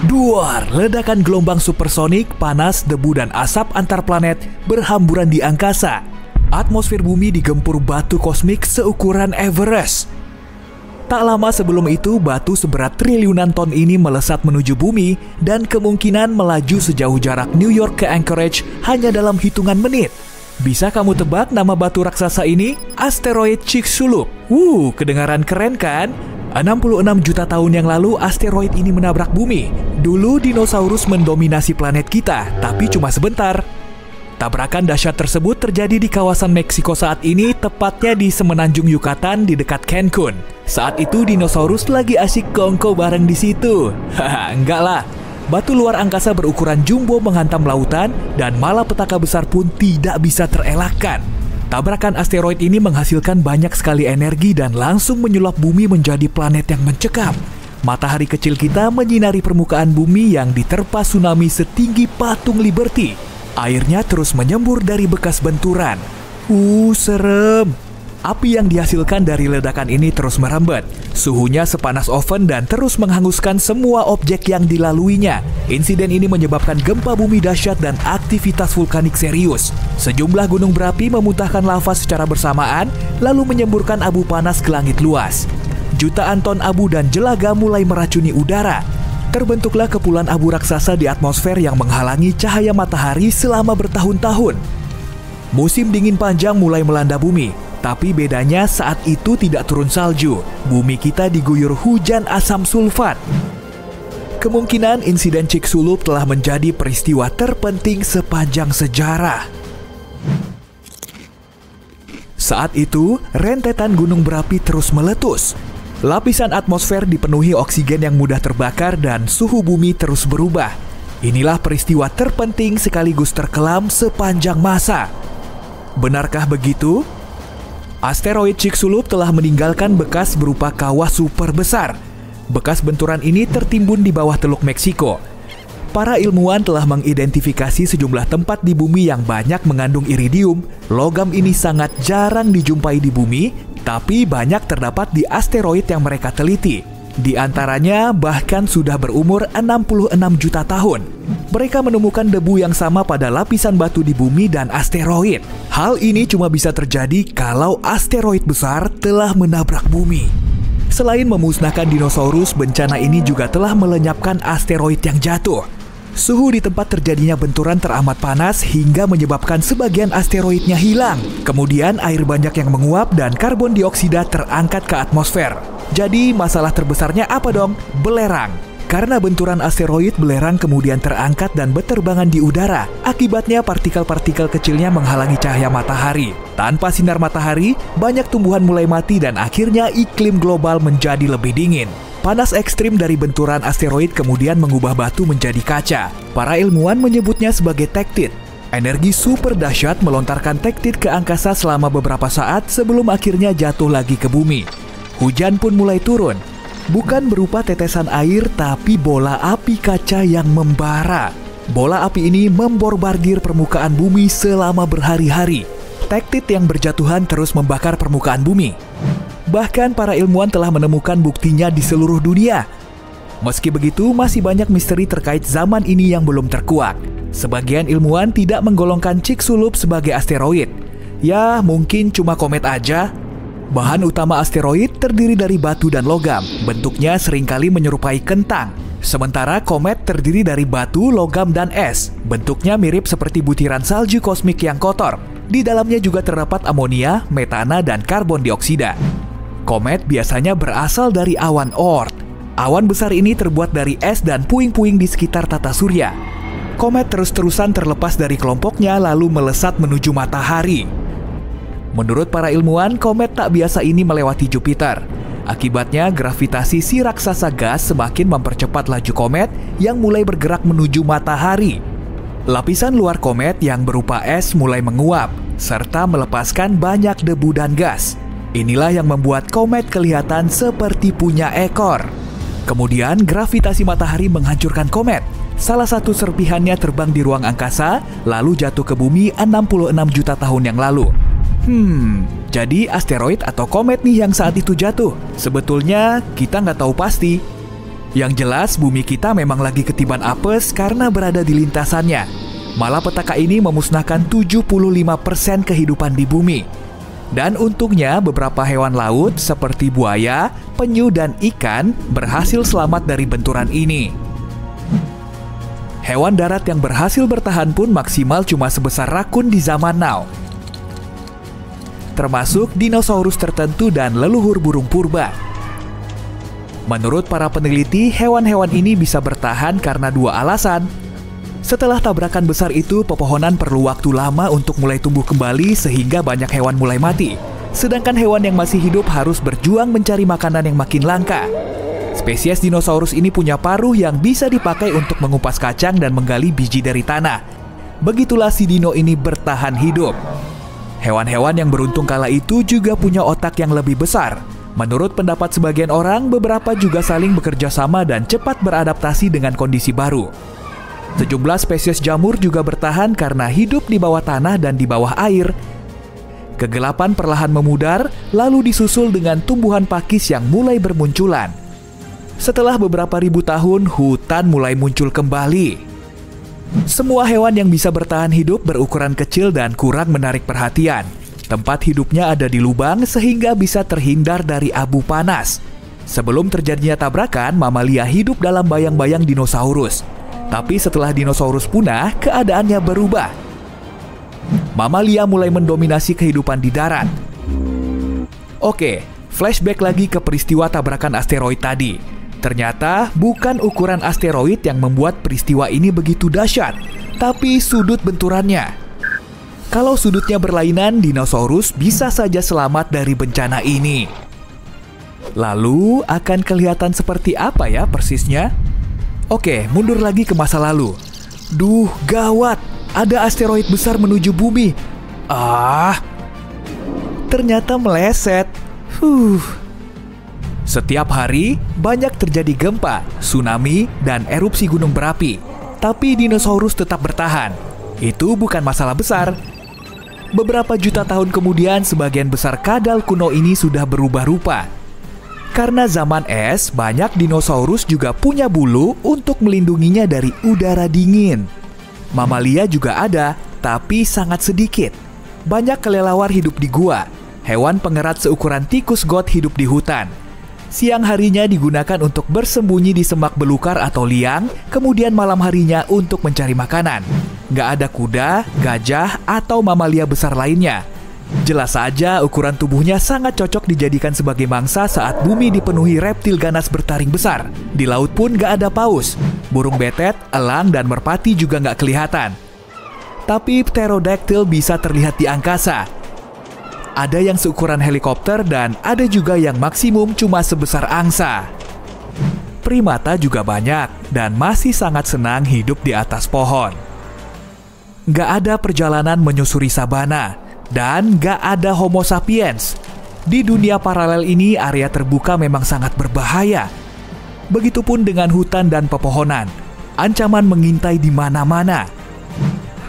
Duar, ledakan gelombang supersonik, panas, debu, dan asap antar planet berhamburan di angkasa. Atmosfer bumi digempur batu kosmik seukuran Everest. Tak lama sebelum itu, batu seberat triliunan ton ini melesat menuju bumi dan kemungkinan melaju sejauh jarak New York ke Anchorage hanya dalam hitungan menit. Bisa kamu tebak nama batu raksasa ini? Asteroid Chicxulub. Kedengaran keren kan? 66 juta tahun yang lalu asteroid ini menabrak bumi. Dulu dinosaurus mendominasi planet kita, tapi cuma sebentar. Tabrakan dahsyat tersebut terjadi di kawasan Meksiko saat ini, tepatnya di semenanjung Yucatan di dekat Cancun. Saat itu dinosaurus lagi asyik kongko bareng di situ. Enggak lah. Batu luar angkasa berukuran jumbo menghantam lautan dan malapetaka besar pun tidak bisa terelakkan. Tabrakan asteroid ini menghasilkan banyak sekali energi dan langsung menyulap bumi menjadi planet yang mencekam. Matahari kecil kita menyinari permukaan bumi yang diterpa tsunami setinggi patung Liberty. Airnya terus menyembur dari bekas benturan. Serem. Api yang dihasilkan dari ledakan ini terus merembet. Suhunya sepanas oven dan terus menghanguskan semua objek yang dilaluinya. Insiden ini menyebabkan gempa bumi dahsyat dan aktivitas vulkanik serius. Sejumlah gunung berapi memuntahkan lava secara bersamaan, lalu menyemburkan abu panas ke langit luas. Jutaan ton abu dan jelaga mulai meracuni udara. Terbentuklah kepulan abu raksasa di atmosfer yang menghalangi cahaya matahari selama bertahun-tahun. Musim dingin panjang mulai melanda bumi, tapi bedanya saat itu tidak turun salju. Bumi kita diguyur hujan asam sulfat. Kemungkinan insiden Chicxulub telah menjadi peristiwa terpenting sepanjang sejarah. Saat itu, rentetan gunung berapi terus meletus. Lapisan atmosfer dipenuhi oksigen yang mudah terbakar dan suhu bumi terus berubah. Inilah peristiwa terpenting sekaligus terkelam sepanjang masa. Benarkah begitu? Asteroid Chicxulub telah meninggalkan bekas berupa kawah super besar. Bekas benturan ini tertimbun di bawah Teluk Meksiko. Para ilmuwan telah mengidentifikasi sejumlah tempat di bumi yang banyak mengandung iridium. Logam ini sangat jarang dijumpai di bumi, tapi banyak terdapat di asteroid yang mereka teliti. Di antaranya bahkan sudah berumur 66 juta tahun. Mereka menemukan debu yang sama pada lapisan batu di bumi dan asteroid. Hal ini cuma bisa terjadi kalau asteroid besar telah menabrak bumi. Selain memusnahkan dinosaurus, bencana ini juga telah melenyapkan asteroid yang jatuh. Suhu di tempat terjadinya benturan teramat panas hingga menyebabkan sebagian asteroidnya hilang. Kemudian air banyak yang menguap dan karbon dioksida terangkat ke atmosfer. Jadi masalah terbesarnya apa dong? Belerang. Karena benturan asteroid, belerang kemudian terangkat dan berterbangan di udara. Akibatnya partikel-partikel kecilnya menghalangi cahaya matahari. Tanpa sinar matahari, banyak tumbuhan mulai mati dan akhirnya iklim global menjadi lebih dingin. Panas ekstrim dari benturan asteroid kemudian mengubah batu menjadi kaca. Para ilmuwan menyebutnya sebagai tektit. Energi super dahsyat melontarkan tektit ke angkasa selama beberapa saat sebelum akhirnya jatuh lagi ke bumi. Hujan pun mulai turun. Bukan berupa tetesan air, tapi bola api kaca yang membara. Bola api ini memborbardir permukaan bumi selama berhari-hari. Tektit yang berjatuhan terus membakar permukaan bumi. Bahkan para ilmuwan telah menemukan buktinya di seluruh dunia. Meski begitu, masih banyak misteri terkait zaman ini yang belum terkuak. Sebagian ilmuwan tidak menggolongkan Chicxulub sebagai asteroid. Ya, mungkin cuma komet aja. Bahan utama asteroid terdiri dari batu dan logam. Bentuknya seringkali menyerupai kentang. Sementara komet terdiri dari batu, logam, dan es. Bentuknya mirip seperti butiran salju kosmik yang kotor. Di dalamnya juga terdapat amonia, metana, dan karbon dioksida. Komet biasanya berasal dari awan Oort. Awan besar ini terbuat dari es dan puing-puing di sekitar tata surya. Komet terus-terusan terlepas dari kelompoknya lalu melesat menuju matahari. Menurut para ilmuwan, komet tak biasa ini melewati Jupiter. Akibatnya, gravitasi si raksasa gas semakin mempercepat laju komet yang mulai bergerak menuju matahari. Lapisan luar komet yang berupa es mulai menguap, serta melepaskan banyak debu dan gas. Inilah yang membuat komet kelihatan seperti punya ekor. Kemudian gravitasi matahari menghancurkan komet. Salah satu serpihannya terbang di ruang angkasa, lalu jatuh ke bumi 66 juta tahun yang lalu. Jadi asteroid atau komet nih yang saat itu jatuh? Sebetulnya kita nggak tahu pasti. Yang jelas, bumi kita memang lagi ketiban apes karena berada di lintasannya. Malah petaka ini memusnahkan 75% kehidupan di bumi. Dan untungnya beberapa hewan laut seperti buaya, penyu, dan ikan berhasil selamat dari benturan ini. Hewan darat yang berhasil bertahan pun maksimal cuma sebesar rakun di zaman now, termasuk dinosaurus tertentu dan leluhur burung purba. Menurut para peneliti, hewan-hewan ini bisa bertahan karena dua alasan. Setelah tabrakan besar itu, pepohonan perlu waktu lama untuk mulai tumbuh kembali sehingga banyak hewan mulai mati. Sedangkan hewan yang masih hidup harus berjuang mencari makanan yang makin langka. Spesies dinosaurus ini punya paruh yang bisa dipakai untuk mengupas kacang dan menggali biji dari tanah. Begitulah si dino ini bertahan hidup. Hewan-hewan yang beruntung kala itu juga punya otak yang lebih besar. Menurut pendapat sebagian orang, beberapa juga saling bekerja sama dan cepat beradaptasi dengan kondisi baru. Sejumlah spesies jamur juga bertahan karena hidup di bawah tanah dan di bawah air. Kegelapan perlahan memudar, lalu disusul dengan tumbuhan pakis yang mulai bermunculan. Setelah beberapa ribu tahun, hutan mulai muncul kembali. Semua hewan yang bisa bertahan hidup berukuran kecil dan kurang menarik perhatian. Tempat hidupnya ada di lubang sehingga bisa terhindar dari abu panas. Sebelum terjadinya tabrakan, mamalia hidup dalam bayang-bayang dinosaurus. Tapi setelah dinosaurus punah, keadaannya berubah. Mamalia mulai mendominasi kehidupan di darat. Oke, flashback lagi ke peristiwa tabrakan asteroid tadi. Ternyata bukan ukuran asteroid yang membuat peristiwa ini begitu dahsyat, tapi sudut benturannya. Kalau sudutnya berlainan, dinosaurus bisa saja selamat dari bencana ini. Lalu akan kelihatan seperti apa ya persisnya? Oke, mundur lagi ke masa lalu. Duh, gawat, ada asteroid besar menuju bumi. Ternyata meleset. Setiap hari, banyak terjadi gempa, tsunami, dan erupsi gunung berapi. Tapi dinosaurus tetap bertahan. Itu bukan masalah besar. Beberapa juta tahun kemudian, sebagian besar kadal kuno ini sudah berubah rupa. Karena zaman es, banyak dinosaurus juga punya bulu untuk melindunginya dari udara dingin. Mamalia juga ada, tapi sangat sedikit. Banyak kelelawar hidup di gua. Hewan pengerat seukuran tikus got hidup di hutan. Siang harinya digunakan untuk bersembunyi di semak belukar atau liang, kemudian malam harinya untuk mencari makanan. Nggak ada kuda, gajah, atau mamalia besar lainnya. Jelas saja ukuran tubuhnya sangat cocok dijadikan sebagai mangsa saat bumi dipenuhi reptil ganas bertaring besar. Di laut pun nggak ada paus. Burung betet, elang, dan merpati juga nggak kelihatan. Tapi pterodactyl bisa terlihat di angkasa. Ada yang seukuran helikopter dan ada juga yang maksimum cuma sebesar angsa. Primata juga banyak dan masih sangat senang hidup di atas pohon. Nggak ada perjalanan menyusuri sabana. Dan gak ada Homo sapiens. Di dunia paralel ini, area terbuka memang sangat berbahaya. Begitupun dengan hutan dan pepohonan. Ancaman mengintai di mana-mana.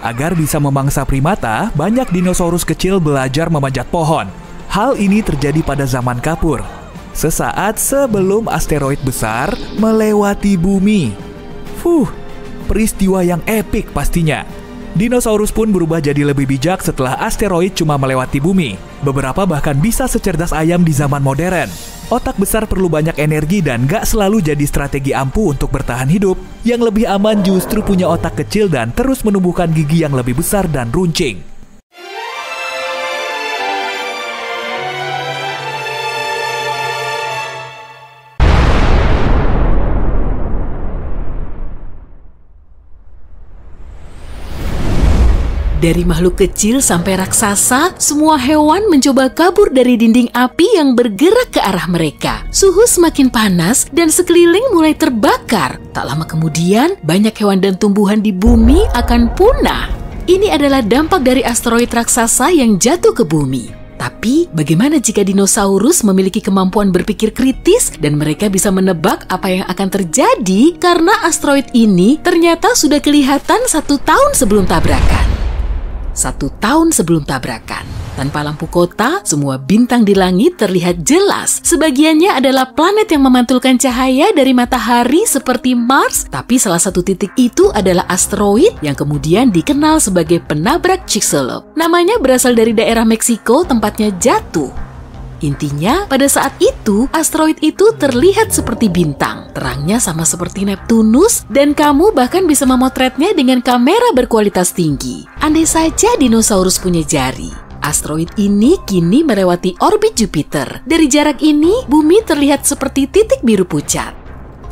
Agar bisa memangsa primata, banyak dinosaurus kecil belajar memanjat pohon. Hal ini terjadi pada zaman kapur, sesaat sebelum asteroid besar melewati bumi. Peristiwa yang epik pastinya. Dinosaurus pun berubah jadi lebih bijak setelah asteroid cuma melewati bumi. Beberapa bahkan bisa secerdas ayam di zaman modern. Otak besar perlu banyak energi dan gak selalu jadi strategi ampuh untuk bertahan hidup. Yang lebih aman justru punya otak kecil dan terus menumbuhkan gigi yang lebih besar dan runcing. Dari makhluk kecil sampai raksasa, semua hewan mencoba kabur dari dinding api yang bergerak ke arah mereka. Suhu semakin panas dan sekeliling mulai terbakar. Tak lama kemudian, banyak hewan dan tumbuhan di bumi akan punah. Ini adalah dampak dari asteroid raksasa yang jatuh ke bumi. Tapi, bagaimana jika dinosaurus memiliki kemampuan berpikir kritis dan mereka bisa menebak apa yang akan terjadi karena asteroid ini ternyata sudah kelihatan 1 tahun sebelum tabrakan. 1 tahun sebelum tabrakan. Tanpa lampu kota, semua bintang di langit terlihat jelas. Sebagiannya adalah planet yang memantulkan cahaya dari matahari seperti Mars, tapi salah satu titik itu adalah asteroid yang kemudian dikenal sebagai penabrak Chicxulub. Namanya berasal dari daerah Meksiko tempatnya jatuh. Intinya, pada saat itu, asteroid itu terlihat seperti bintang. Terangnya sama seperti Neptunus, dan kamu bahkan bisa memotretnya dengan kamera berkualitas tinggi. Andai saja dinosaurus punya jari. Asteroid ini kini melewati orbit Jupiter. Dari jarak ini, bumi terlihat seperti titik biru pucat.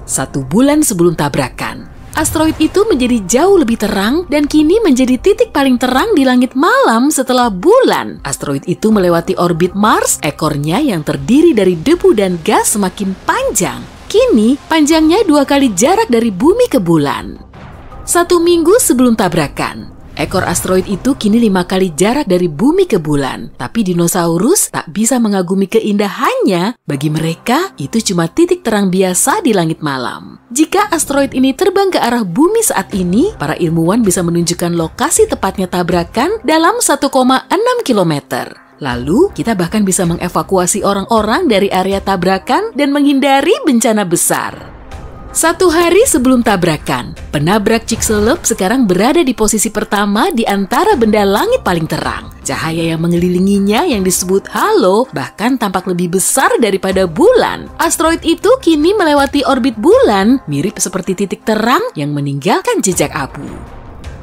1 bulan sebelum tabrakan, asteroid itu menjadi jauh lebih terang dan kini menjadi titik paling terang di langit malam setelah bulan. Asteroid itu melewati orbit Mars, ekornya yang terdiri dari debu dan gas semakin panjang. Kini, panjangnya 2 kali jarak dari bumi ke bulan. 1 minggu sebelum tabrakan, ekor asteroid itu kini 5 kali jarak dari bumi ke bulan. Tapi dinosaurus tak bisa mengagumi keindahannya. Bagi mereka, itu cuma titik terang biasa di langit malam. Jika asteroid ini terbang ke arah bumi saat ini, para ilmuwan bisa menunjukkan lokasi tepatnya tabrakan dalam 1,6 km. Lalu, kita bahkan bisa mengevakuasi orang-orang dari area tabrakan dan menghindari bencana besar. 1 hari sebelum tabrakan, penabrak Chicxulub sekarang berada di posisi pertama di antara benda langit paling terang. Cahaya yang mengelilinginya yang disebut halo bahkan tampak lebih besar daripada bulan. Asteroid itu kini melewati orbit bulan, mirip seperti titik terang yang meninggalkan jejak abu.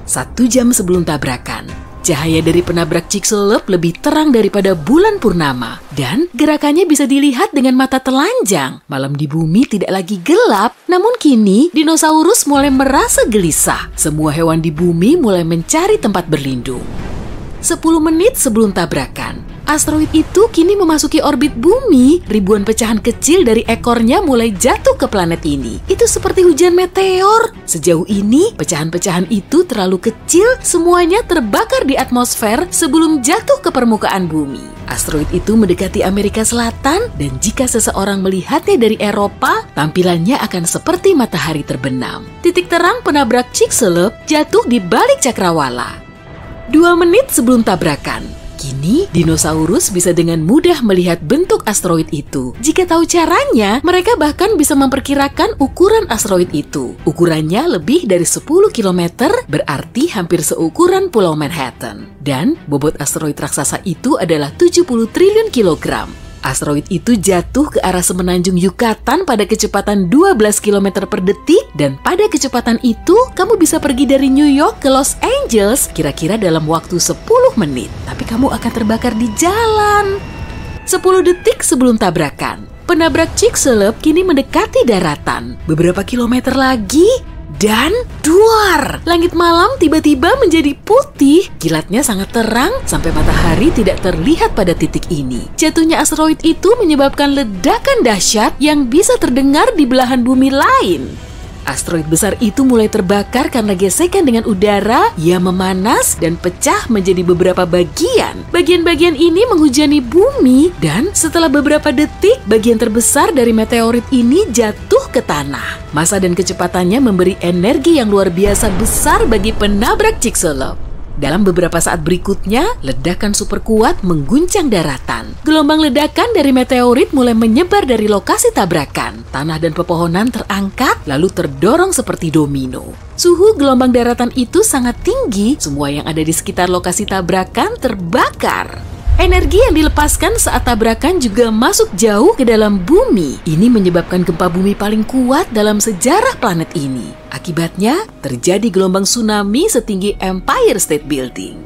1 jam sebelum tabrakan, cahaya dari penabrak Chicxulub lebih terang daripada bulan purnama dan gerakannya bisa dilihat dengan mata telanjang. Malam di bumi tidak lagi gelap, namun kini dinosaurus mulai merasa gelisah. Semua hewan di bumi mulai mencari tempat berlindung. 10 menit sebelum tabrakan, asteroid itu kini memasuki orbit bumi. Ribuan pecahan kecil dari ekornya mulai jatuh ke planet ini. Itu seperti hujan meteor. Sejauh ini, pecahan-pecahan itu terlalu kecil, semuanya terbakar di atmosfer sebelum jatuh ke permukaan bumi. Asteroid itu mendekati Amerika Selatan, dan jika seseorang melihatnya dari Eropa, tampilannya akan seperti matahari terbenam. Titik terang penabrak Chicxulub jatuh di balik cakrawala. 2 menit sebelum tabrakan, kini dinosaurus bisa dengan mudah melihat bentuk asteroid itu. Jika tahu caranya, mereka bahkan bisa memperkirakan ukuran asteroid itu. Ukurannya lebih dari 10 km, berarti hampir seukuran Pulau Manhattan. Dan bobot asteroid raksasa itu adalah 70 triliun kilogram. Asteroid itu jatuh ke arah semenanjung Yucatan pada kecepatan 12 km per detik, dan pada kecepatan itu kamu bisa pergi dari New York ke Los Angeles kira-kira dalam waktu 10 menit. Tapi kamu akan terbakar di jalan. 10 detik sebelum tabrakan, penabrak Chicxulub kini mendekati daratan. Beberapa kilometer lagi, dan duar! Langit malam tiba-tiba menjadi putih. Kilatnya sangat terang sampai matahari tidak terlihat pada titik ini. Jatuhnya asteroid itu menyebabkan ledakan dahsyat yang bisa terdengar di belahan bumi lain. Asteroid besar itu mulai terbakar karena gesekan dengan udara. Ia memanas dan pecah menjadi beberapa bagian. Bagian-bagian ini menghujani bumi, dan setelah beberapa detik, bagian terbesar dari meteorit ini jatuh ke tanah. Massa dan kecepatannya memberi energi yang luar biasa besar bagi penabrak Chicxulub. Dalam beberapa saat berikutnya, ledakan super kuat mengguncang daratan. Gelombang ledakan dari meteorit mulai menyebar dari lokasi tabrakan. Tanah dan pepohonan terangkat, lalu terdorong seperti domino. Suhu gelombang daratan itu sangat tinggi, semua yang ada di sekitar lokasi tabrakan terbakar. Energi yang dilepaskan saat tabrakan juga masuk jauh ke dalam bumi. Ini menyebabkan gempa bumi paling kuat dalam sejarah planet ini. Akibatnya, terjadi gelombang tsunami setinggi Empire State Building.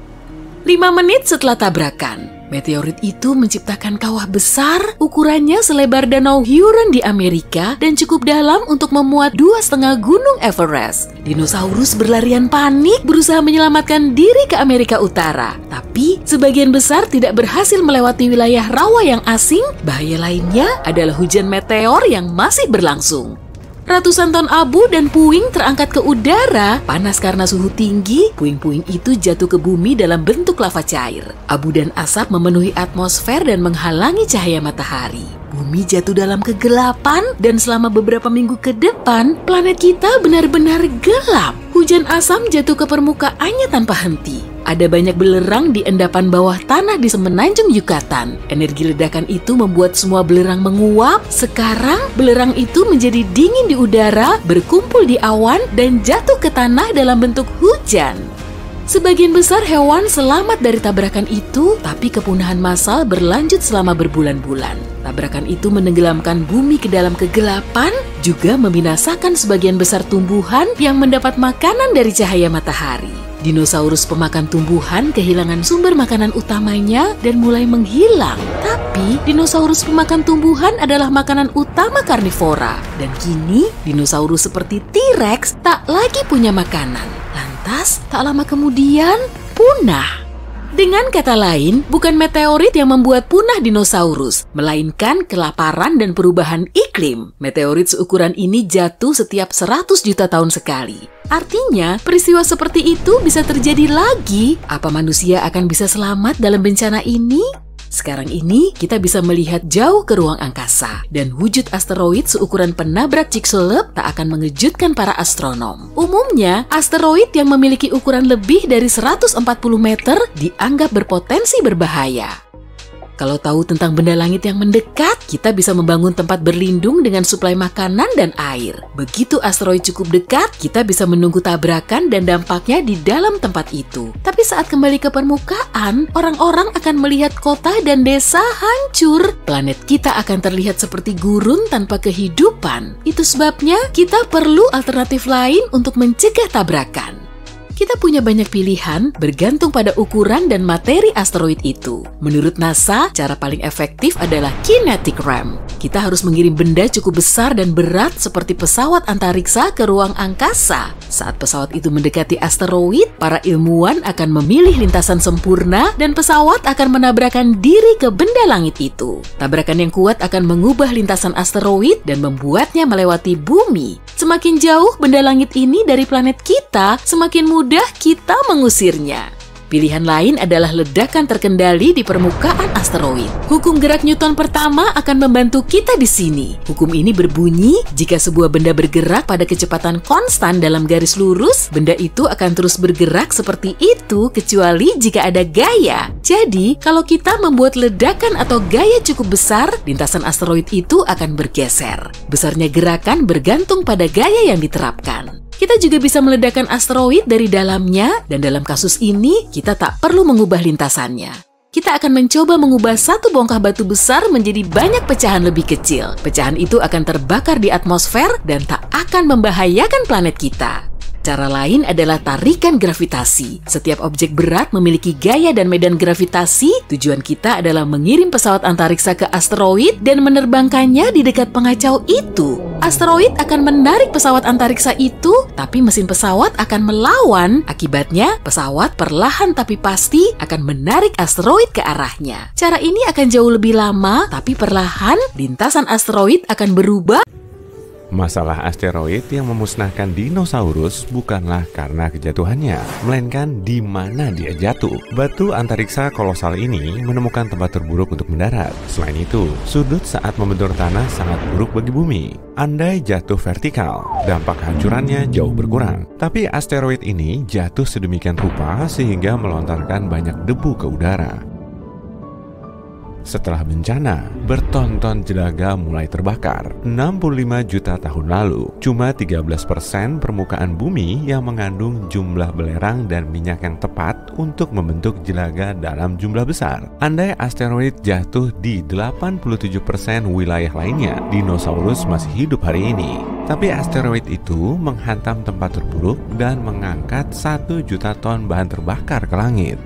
5 menit setelah tabrakan, meteorit itu menciptakan kawah besar, ukurannya selebar Danau Huron di Amerika dan cukup dalam untuk memuat 2,5 gunung Everest. Dinosaurus berlarian panik berusaha menyelamatkan diri ke Amerika Utara. Tapi, sebagian besar tidak berhasil melewati wilayah rawa yang asing. Bahaya lainnya adalah hujan meteor yang masih berlangsung. Ratusan ton abu dan puing terangkat ke udara. Panas karena suhu tinggi, puing-puing itu jatuh ke bumi dalam bentuk lava cair. Abu dan asap memenuhi atmosfer dan menghalangi cahaya matahari. Bumi jatuh dalam kegelapan, dan selama beberapa minggu ke depan, planet kita benar-benar gelap. Hujan asam jatuh ke permukaannya tanpa henti. Ada banyak belerang di endapan bawah tanah di semenanjung Yucatan. Energi ledakan itu membuat semua belerang menguap. Sekarang, belerang itu menjadi dingin di udara, berkumpul di awan, dan jatuh ke tanah dalam bentuk hujan. Sebagian besar hewan selamat dari tabrakan itu, tapi kepunahan massal berlanjut selama berbulan-bulan. Tabrakan itu menenggelamkan bumi ke dalam kegelapan, juga membinasakan sebagian besar tumbuhan yang mendapat makanan dari cahaya matahari. Dinosaurus pemakan tumbuhan kehilangan sumber makanan utamanya dan mulai menghilang. Tapi, dinosaurus pemakan tumbuhan adalah makanan utama karnivora. Dan kini, dinosaurus seperti T-Rex tak lagi punya makanan. Lantas, tak lama kemudian, punah. Dengan kata lain, bukan meteorit yang membuat punah dinosaurus, melainkan kelaparan dan perubahan iklim. Meteorit seukuran ini jatuh setiap 100 juta tahun sekali. Artinya, peristiwa seperti itu bisa terjadi lagi. Apa manusia akan bisa selamat dalam bencana ini? Sekarang ini, kita bisa melihat jauh ke ruang angkasa, dan wujud asteroid seukuran penabrak Chicxulub tak akan mengejutkan para astronom. Umumnya, asteroid yang memiliki ukuran lebih dari 140 meter dianggap berpotensi berbahaya. Kalau tahu tentang benda langit yang mendekat, kita bisa membangun tempat berlindung dengan suplai makanan dan air. Begitu asteroid cukup dekat, kita bisa menunggu tabrakan dan dampaknya di dalam tempat itu. Tapi saat kembali ke permukaan, orang-orang akan melihat kota dan desa hancur. Planet kita akan terlihat seperti gurun tanpa kehidupan. Itu sebabnya kita perlu alternatif lain untuk mencegah tabrakan. Kita punya banyak pilihan bergantung pada ukuran dan materi asteroid itu. Menurut NASA, cara paling efektif adalah kinetic ramp. Kita harus mengirim benda cukup besar dan berat seperti pesawat antariksa ke ruang angkasa. Saat pesawat itu mendekati asteroid, para ilmuwan akan memilih lintasan sempurna dan pesawat akan menabrakkan diri ke benda langit itu. Tabrakan yang kuat akan mengubah lintasan asteroid dan membuatnya melewati bumi. Semakin jauh benda langit ini dari planet kita, semakin mudah kita mengusirnya. Pilihan lain adalah ledakan terkendali di permukaan asteroid. Hukum gerak Newton pertama akan membantu kita di sini. Hukum ini berbunyi, jika sebuah benda bergerak pada kecepatan konstan dalam garis lurus, benda itu akan terus bergerak seperti itu kecuali jika ada gaya. Jadi, kalau kita membuat ledakan atau gaya cukup besar, lintasan asteroid itu akan bergeser. Besarnya gerakan bergantung pada gaya yang diterapkan. Kita juga bisa meledakkan asteroid dari dalamnya, dan dalam kasus ini, kita tak perlu mengubah lintasannya. Kita akan mencoba mengubah satu bongkah batu besar menjadi banyak pecahan lebih kecil. Pecahan itu akan terbakar di atmosfer dan tak akan membahayakan planet kita. Cara lain adalah tarikan gravitasi. Setiap objek berat memiliki gaya dan medan gravitasi. Tujuan kita adalah mengirim pesawat antariksa ke asteroid dan menerbangkannya di dekat pengacau itu. Asteroid akan menarik pesawat antariksa itu, tapi mesin pesawat akan melawan. Akibatnya, pesawat perlahan tapi pasti akan menarik asteroid ke arahnya. Cara ini akan jauh lebih lama, tapi perlahan lintasan asteroid akan berubah. Masalah asteroid yang memusnahkan dinosaurus bukanlah karena kejatuhannya, melainkan di mana dia jatuh. Batu antariksa kolosal ini menemukan tempat terburuk untuk mendarat. Selain itu, sudut saat membentur tanah sangat buruk bagi bumi. Andai jatuh vertikal, dampak hancurannya jauh berkurang. Tapi asteroid ini jatuh sedemikian rupa sehingga melontarkan banyak debu ke udara. Setelah bencana, bertonton jelaga mulai terbakar. 65 juta tahun lalu, cuma 13% permukaan bumi yang mengandung jumlah belerang dan minyak yang tepat untuk membentuk jelaga dalam jumlah besar. Andai asteroid jatuh di 87% wilayah lainnya, dinosaurus masih hidup hari ini. Tapi asteroid itu menghantam tempat terburuk dan mengangkat 1 juta ton bahan terbakar ke langit.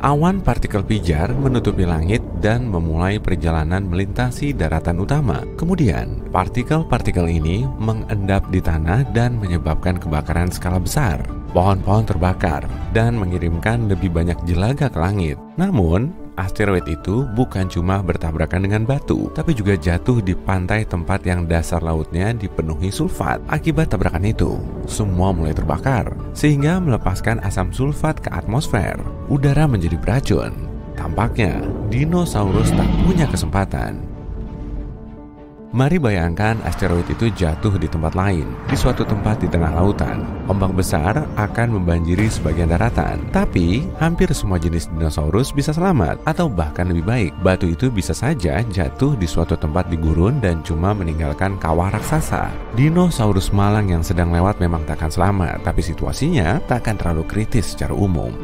Awan partikel pijar menutupi langit dan memulai perjalanan melintasi daratan utama. Kemudian, partikel-partikel ini mengendap di tanah dan menyebabkan kebakaran skala besar. Pohon-pohon terbakar dan mengirimkan lebih banyak jelaga ke langit. Namun, asteroid itu bukan cuma bertabrakan dengan batu, tapi juga jatuh di pantai tempat yang dasar lautnya dipenuhi sulfat. Akibat tabrakan itu, semua mulai terbakar, sehingga melepaskan asam sulfat ke atmosfer. Udara menjadi beracun. Tampaknya, dinosaurus tak punya kesempatan. Mari bayangkan asteroid itu jatuh di tempat lain, di suatu tempat di tengah lautan. Ombak besar akan membanjiri sebagian daratan, tapi hampir semua jenis dinosaurus bisa selamat, atau bahkan lebih baik, batu itu bisa saja jatuh di suatu tempat di gurun dan cuma meninggalkan kawah raksasa. Dinosaurus malang yang sedang lewat memang takkan selamat, tapi situasinya tak akan terlalu kritis secara umum.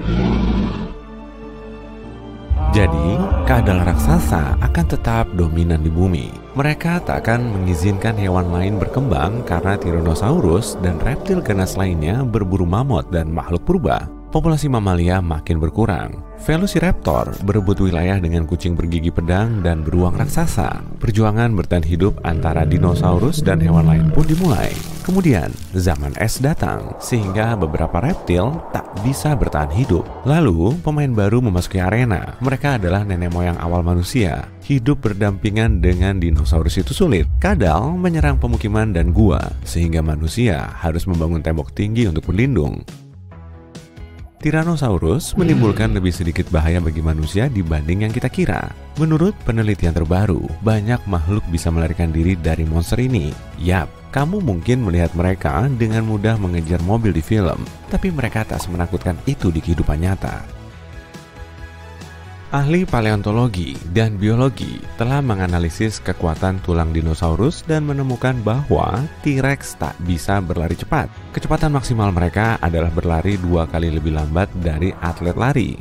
Jadi, kadal raksasa akan tetap dominan di bumi. Mereka tak akan mengizinkan hewan lain berkembang karena Tyrannosaurus dan reptil ganas lainnya berburu mamut dan makhluk purba. Populasi mamalia makin berkurang. Velociraptor berebut wilayah dengan kucing bergigi pedang dan beruang raksasa. Perjuangan bertahan hidup antara dinosaurus dan hewan lain pun dimulai. Kemudian, zaman es datang, sehingga beberapa reptil tak bisa bertahan hidup. Lalu, pemain baru memasuki arena. Mereka adalah nenek moyang awal manusia. Hidup berdampingan dengan dinosaurus itu sulit. Kadal menyerang pemukiman dan gua, sehingga manusia harus membangun tembok tinggi untuk berlindung. Tyrannosaurus menimbulkan lebih sedikit bahaya bagi manusia dibanding yang kita kira. Menurut penelitian terbaru, banyak makhluk bisa melarikan diri dari monster ini. Yap, kamu mungkin melihat mereka dengan mudah mengejar mobil di film, tapi mereka tak semenakutkan itu di kehidupan nyata. Ahli paleontologi dan biologi telah menganalisis kekuatan tulang dinosaurus dan menemukan bahwa T-Rex tak bisa berlari cepat. Kecepatan maksimal mereka adalah berlari 2 kali lebih lambat dari atlet lari.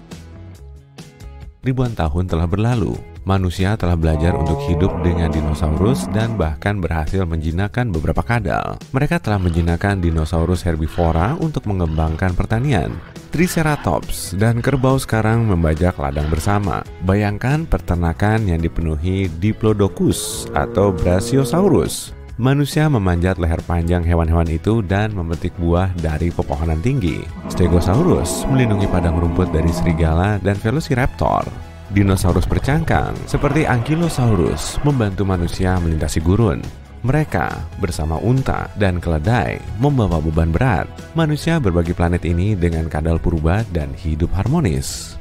Ribuan tahun telah berlalu, manusia telah belajar untuk hidup dengan dinosaurus dan bahkan berhasil menjinakkan beberapa kadal. Mereka telah menjinakkan dinosaurus herbivora untuk mengembangkan pertanian. Triceratops dan kerbau sekarang membajak ladang bersama. Bayangkan peternakan yang dipenuhi Diplodocus atau Brachiosaurus. Manusia memanjat leher panjang hewan-hewan itu dan memetik buah dari pepohonan tinggi. Stegosaurus melindungi padang rumput dari serigala dan Velociraptor. Dinosaurus bercangkang seperti Ankylosaurus membantu manusia melintasi gurun. Mereka bersama unta dan keledai membawa beban berat. Manusia berbagi planet ini dengan kadal purba dan hidup harmonis.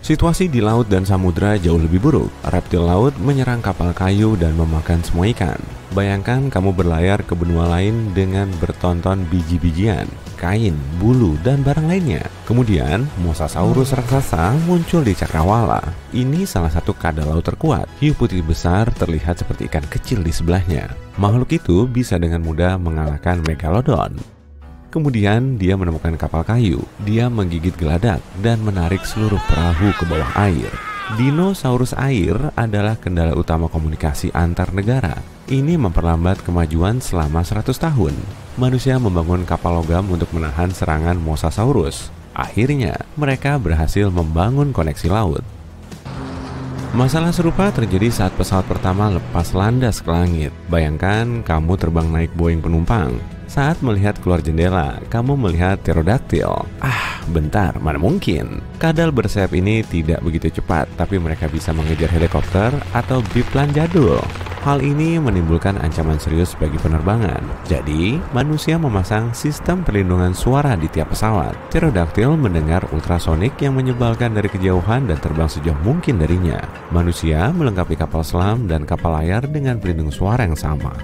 Situasi di laut dan samudra jauh lebih buruk. Reptil laut menyerang kapal kayu dan memakan semua ikan. Bayangkan kamu berlayar ke benua lain dengan bertonton biji-bijian, kain, bulu, dan barang lainnya. Kemudian, Mosasaurus raksasa muncul di cakrawala. Ini salah satu kadal laut terkuat. Hiu putih besar terlihat seperti ikan kecil di sebelahnya. Makhluk itu bisa dengan mudah mengalahkan Megalodon. Kemudian dia menemukan kapal kayu. Dia menggigit geladak dan menarik seluruh perahu ke bawah air. Dinosaurus air adalah kendala utama komunikasi antar negara. Ini memperlambat kemajuan selama 100 tahun. Manusia membangun kapal logam untuk menahan serangan Mosasaurus. Akhirnya, mereka berhasil membangun koneksi laut. Masalah serupa terjadi saat pesawat pertama lepas landas ke langit. Bayangkan kamu terbang naik Boeing penumpang. Saat melihat keluar jendela, kamu melihat pterodaktil. Bentar, mana mungkin? Kadal bersayap ini tidak begitu cepat, tapi mereka bisa mengejar helikopter atau biplan jadul. Hal ini menimbulkan ancaman serius bagi penerbangan. Jadi, manusia memasang sistem perlindungan suara di tiap pesawat. Pterodaktil mendengar ultrasonik yang menyebalkan dari kejauhan dan terbang sejauh mungkin darinya. Manusia melengkapi kapal selam dan kapal layar dengan pelindung suara yang sama.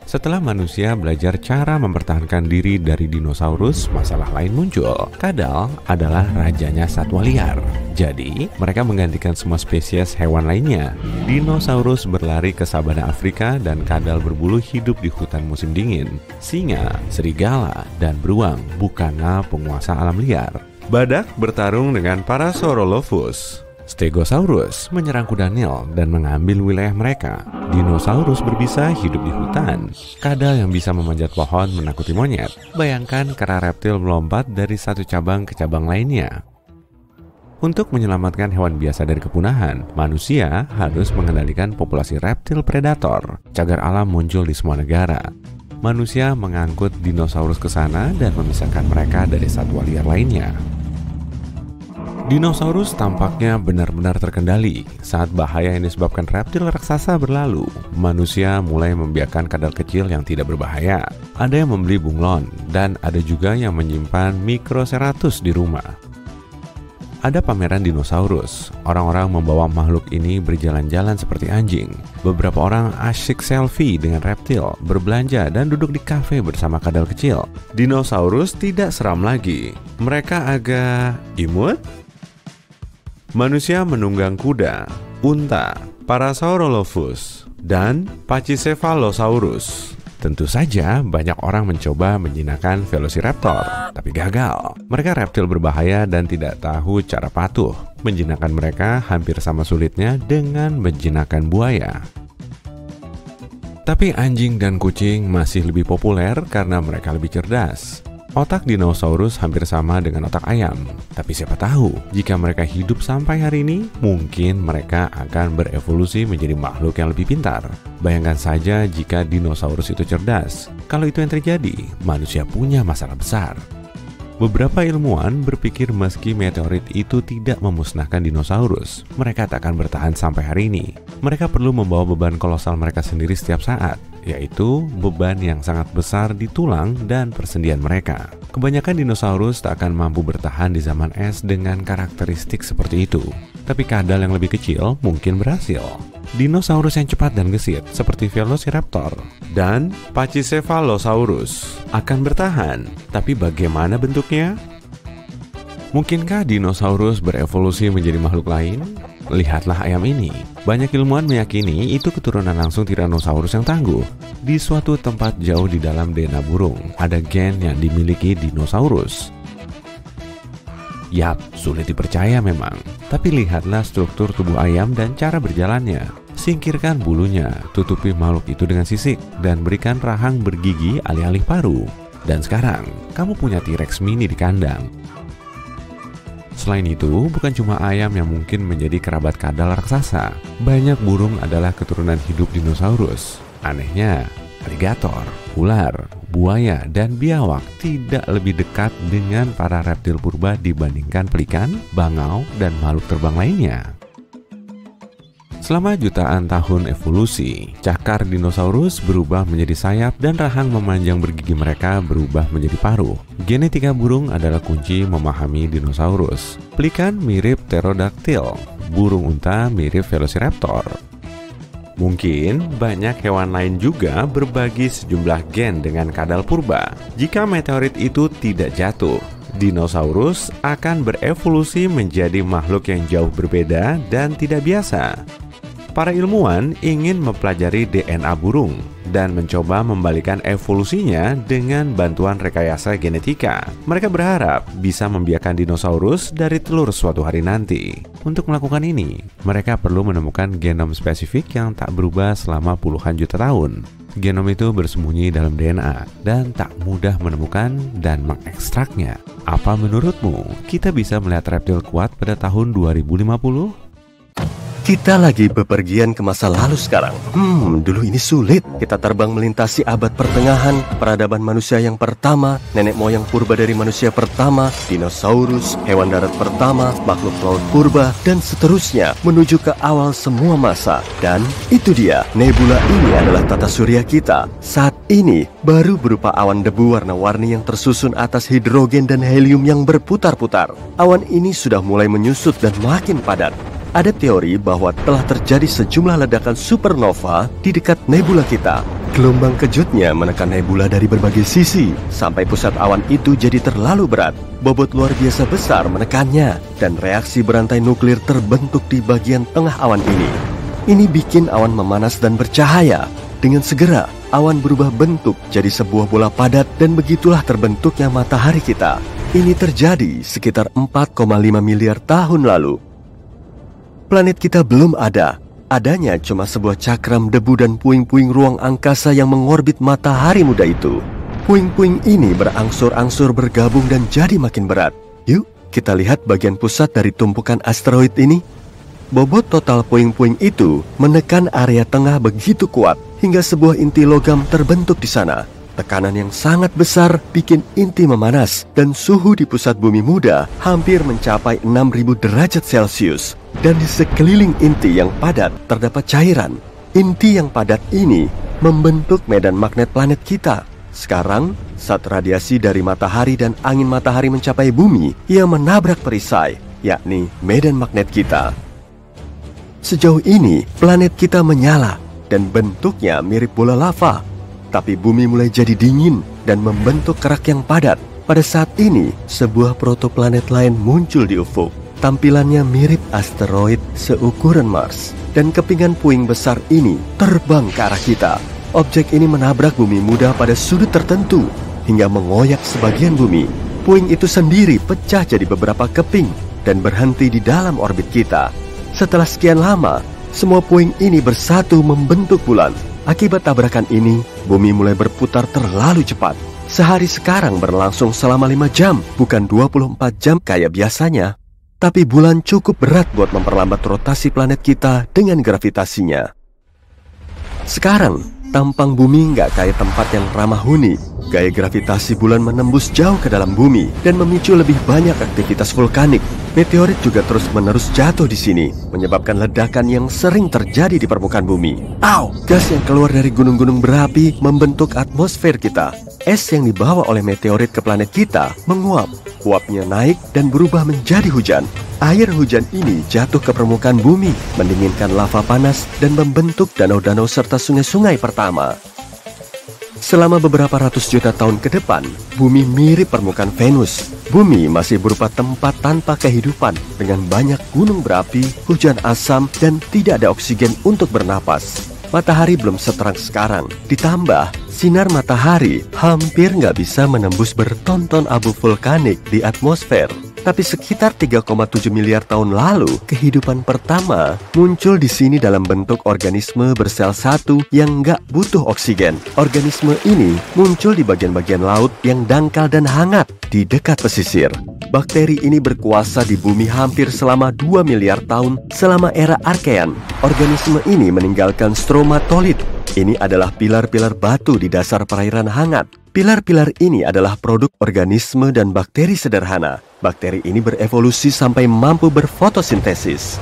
Setelah manusia belajar cara mempertahankan diri dari dinosaurus, masalah lain muncul. Kadal adalah rajanya satwa liar. Jadi, mereka menggantikan semua spesies hewan lainnya. Dinosaurus berlari ke sabana Afrika dan kadal berbulu hidup di hutan musim dingin. Singa, serigala, dan beruang bukanlah penguasa alam liar. Badak bertarung dengan Parasaurolophus. Stegosaurus menyerang kuda Nil dan mengambil wilayah mereka. Dinosaurus berbisa hidup di hutan. Kadal yang bisa memanjat pohon menakuti monyet. Bayangkan kera reptil melompat dari satu cabang ke cabang lainnya. Untuk menyelamatkan hewan biasa dari kepunahan, manusia harus mengendalikan populasi reptil predator. Cagar alam muncul di semua negara. Manusia mengangkut dinosaurus ke sana dan memisahkan mereka dari satwa liar lainnya. Dinosaurus tampaknya benar-benar terkendali. Saat bahaya yang disebabkan reptil raksasa berlalu, manusia mulai membiarkan kadal kecil yang tidak berbahaya. Ada yang membeli bunglon, dan ada juga yang menyimpan Microceratus di rumah. ada pameran dinosaurus. Orang-orang membawa makhluk ini berjalan-jalan seperti anjing. Beberapa orang asyik selfie dengan reptil, berbelanja, dan duduk di kafe bersama kadal kecil. Dinosaurus tidak seram lagi. Mereka agak imut. Manusia menunggang kuda, unta, Parasaurolophus, dan Pachycephalosaurus. Tentu saja banyak orang mencoba menjinakkan Velociraptor, tapi gagal. Mereka reptil berbahaya dan tidak tahu cara patuh. Menjinakkan mereka hampir sama sulitnya dengan menjinakkan buaya. Tapi anjing dan kucing masih lebih populer karena mereka lebih cerdas. Otak dinosaurus hampir sama dengan otak ayam. Tapi siapa tahu, jika mereka hidup sampai hari ini, mungkin mereka akan berevolusi menjadi makhluk yang lebih pintar. Bayangkan saja jika dinosaurus itu cerdas. Kalau itu yang terjadi, manusia punya masalah besar. Beberapa ilmuwan berpikir meski meteorit itu tidak memusnahkan dinosaurus, mereka tak akan bertahan sampai hari ini. Mereka perlu membawa beban kolosal mereka sendiri setiap saat, yaitu beban yang sangat besar di tulang dan persendian mereka. Kebanyakan dinosaurus tak akan mampu bertahan di zaman es dengan karakteristik seperti itu. Tapi kadal yang lebih kecil mungkin berhasil. Dinosaurus yang cepat dan gesit seperti Velociraptor dan Pachycephalosaurus akan bertahan. Tapi bagaimana bentuknya? Mungkinkah dinosaurus berevolusi menjadi makhluk lain? Lihatlah ayam ini. Banyak ilmuwan meyakini itu keturunan langsung Tyrannosaurus yang tangguh. Di suatu tempat jauh di dalam DNA burung, ada gen yang dimiliki dinosaurus. Yap, sulit dipercaya memang. Tapi lihatlah struktur tubuh ayam dan cara berjalannya. Singkirkan bulunya, tutupi makhluk itu dengan sisik, dan berikan rahang bergigi alih-alih paru. Dan sekarang, kamu punya T-Rex mini di kandang. Selain itu, bukan cuma ayam yang mungkin menjadi kerabat kadal raksasa. Banyak burung adalah keturunan hidup dinosaurus. Anehnya, aligator, ular, buaya, dan biawak tidak lebih dekat dengan para reptil purba dibandingkan pelikan, bangau, dan makhluk terbang lainnya. Selama jutaan tahun evolusi, cakar dinosaurus berubah menjadi sayap dan rahang memanjang bergigi mereka berubah menjadi paruh. Genetika burung adalah kunci memahami dinosaurus. Pelikan mirip pterodaktil, burung unta mirip Velociraptor. Mungkin banyak hewan lain juga berbagi sejumlah gen dengan kadal purba. Jika meteorit itu tidak jatuh, dinosaurus akan berevolusi menjadi makhluk yang jauh berbeda dan tidak biasa. Para ilmuwan ingin mempelajari DNA burung dan mencoba membalikan evolusinya dengan bantuan rekayasa genetika. Mereka berharap bisa membiarkan dinosaurus dari telur suatu hari nanti. Untuk melakukan ini, mereka perlu menemukan genom spesifik yang tak berubah selama puluhan juta tahun. Genom itu bersembunyi dalam DNA dan tak mudah menemukan dan mengekstraknya. Apa menurutmu, kita bisa melihat reptil kuat pada tahun 2050? Kita lagi bepergian ke masa lalu sekarang. Dulu ini sulit. Kita terbang melintasi abad pertengahan, peradaban manusia yang pertama, nenek moyang purba dari manusia pertama, dinosaurus, hewan darat pertama, makhluk laut purba, dan seterusnya menuju ke awal semua masa. Dan itu dia, nebula ini adalah tata surya kita. Saat ini baru berupa awan debu warna-warni yang tersusun atas hidrogen dan helium yang berputar-putar. Awan ini sudah mulai menyusut dan makin padat. Ada teori bahwa telah terjadi sejumlah ledakan supernova di dekat nebula kita. Gelombang kejutnya menekan nebula dari berbagai sisi, sampai pusat awan itu jadi terlalu berat. Bobot luar biasa besar menekannya, dan reaksi berantai nuklir terbentuk di bagian tengah awan ini. Ini bikin awan memanas dan bercahaya. Dengan segera, awan berubah bentuk jadi sebuah bola padat, dan begitulah terbentuknya matahari kita. Ini terjadi sekitar 4,5 miliar tahun lalu. Planet kita belum ada. Adanya cuma sebuah cakram debu dan puing-puing ruang angkasa yang mengorbit matahari muda itu. Puing-puing ini berangsur-angsur bergabung dan jadi makin berat. Yuk, kita lihat bagian pusat dari tumpukan asteroid ini. Bobot total puing-puing itu menekan area tengah begitu kuat, hingga sebuah inti logam terbentuk di sana. Tekanan yang sangat besar bikin inti memanas, dan suhu di pusat bumi muda hampir mencapai 6.000 derajat Celcius. Dan di sekeliling inti yang padat terdapat cairan. Inti yang padat ini membentuk medan magnet planet kita. Sekarang, saat radiasi dari matahari dan angin matahari mencapai bumi, ia menabrak perisai. yakni medan magnet kita. Sejauh ini, planet kita menyala dan bentuknya mirip bola lava. Tapi bumi mulai jadi dingin dan membentuk kerak yang padat. Pada saat ini, sebuah protoplanet lain muncul di ufuk. Tampilannya mirip asteroid seukuran Mars. Dan kepingan puing besar ini terbang ke arah kita. Objek ini menabrak bumi muda pada sudut tertentu hingga mengoyak sebagian bumi. Puing itu sendiri pecah jadi beberapa keping dan berhenti di dalam orbit kita. Setelah sekian lama, semua puing ini bersatu membentuk bulan. Akibat tabrakan ini, bumi mulai berputar terlalu cepat. Sehari sekarang berlangsung selama 5 jam, bukan 24 jam kayak biasanya. Tapi bulan cukup berat buat memperlambat rotasi planet kita dengan gravitasinya. Sekarang, tampang bumi nggak kayak tempat yang ramah huni. Gaya gravitasi bulan menembus jauh ke dalam bumi dan memicu lebih banyak aktivitas vulkanik. Meteorit juga terus-menerus jatuh di sini, menyebabkan ledakan yang sering terjadi di permukaan bumi. Gas yang keluar dari gunung-gunung berapi membentuk atmosfer kita. Es yang dibawa oleh meteorit ke planet kita menguap. Uapnya naik dan berubah menjadi hujan. Air hujan ini jatuh ke permukaan bumi, mendinginkan lava panas dan membentuk danau-danau serta sungai-sungai pertama. Selama beberapa ratus juta tahun ke depan, bumi mirip permukaan Venus. Bumi masih berupa tempat tanpa kehidupan dengan banyak gunung berapi, hujan asam, dan tidak ada oksigen untuk bernapas. Matahari belum seterang sekarang. Ditambah, sinar matahari hampir nggak bisa menembus bertonton abu vulkanik di atmosfer. Tapi sekitar 3,7 miliar tahun lalu, kehidupan pertama muncul di sini dalam bentuk organisme bersel satu yang nggak butuh oksigen. Organisme ini muncul di bagian-bagian laut yang dangkal dan hangat di dekat pesisir. Bakteri ini berkuasa di bumi hampir selama 2 miliar tahun selama era Archean. Organisme ini meninggalkan stromatolit. Ini adalah pilar-pilar batu di dasar perairan hangat. Pilar-pilar ini adalah produk organisme dan bakteri sederhana. Bakteri ini berevolusi sampai mampu berfotosintesis.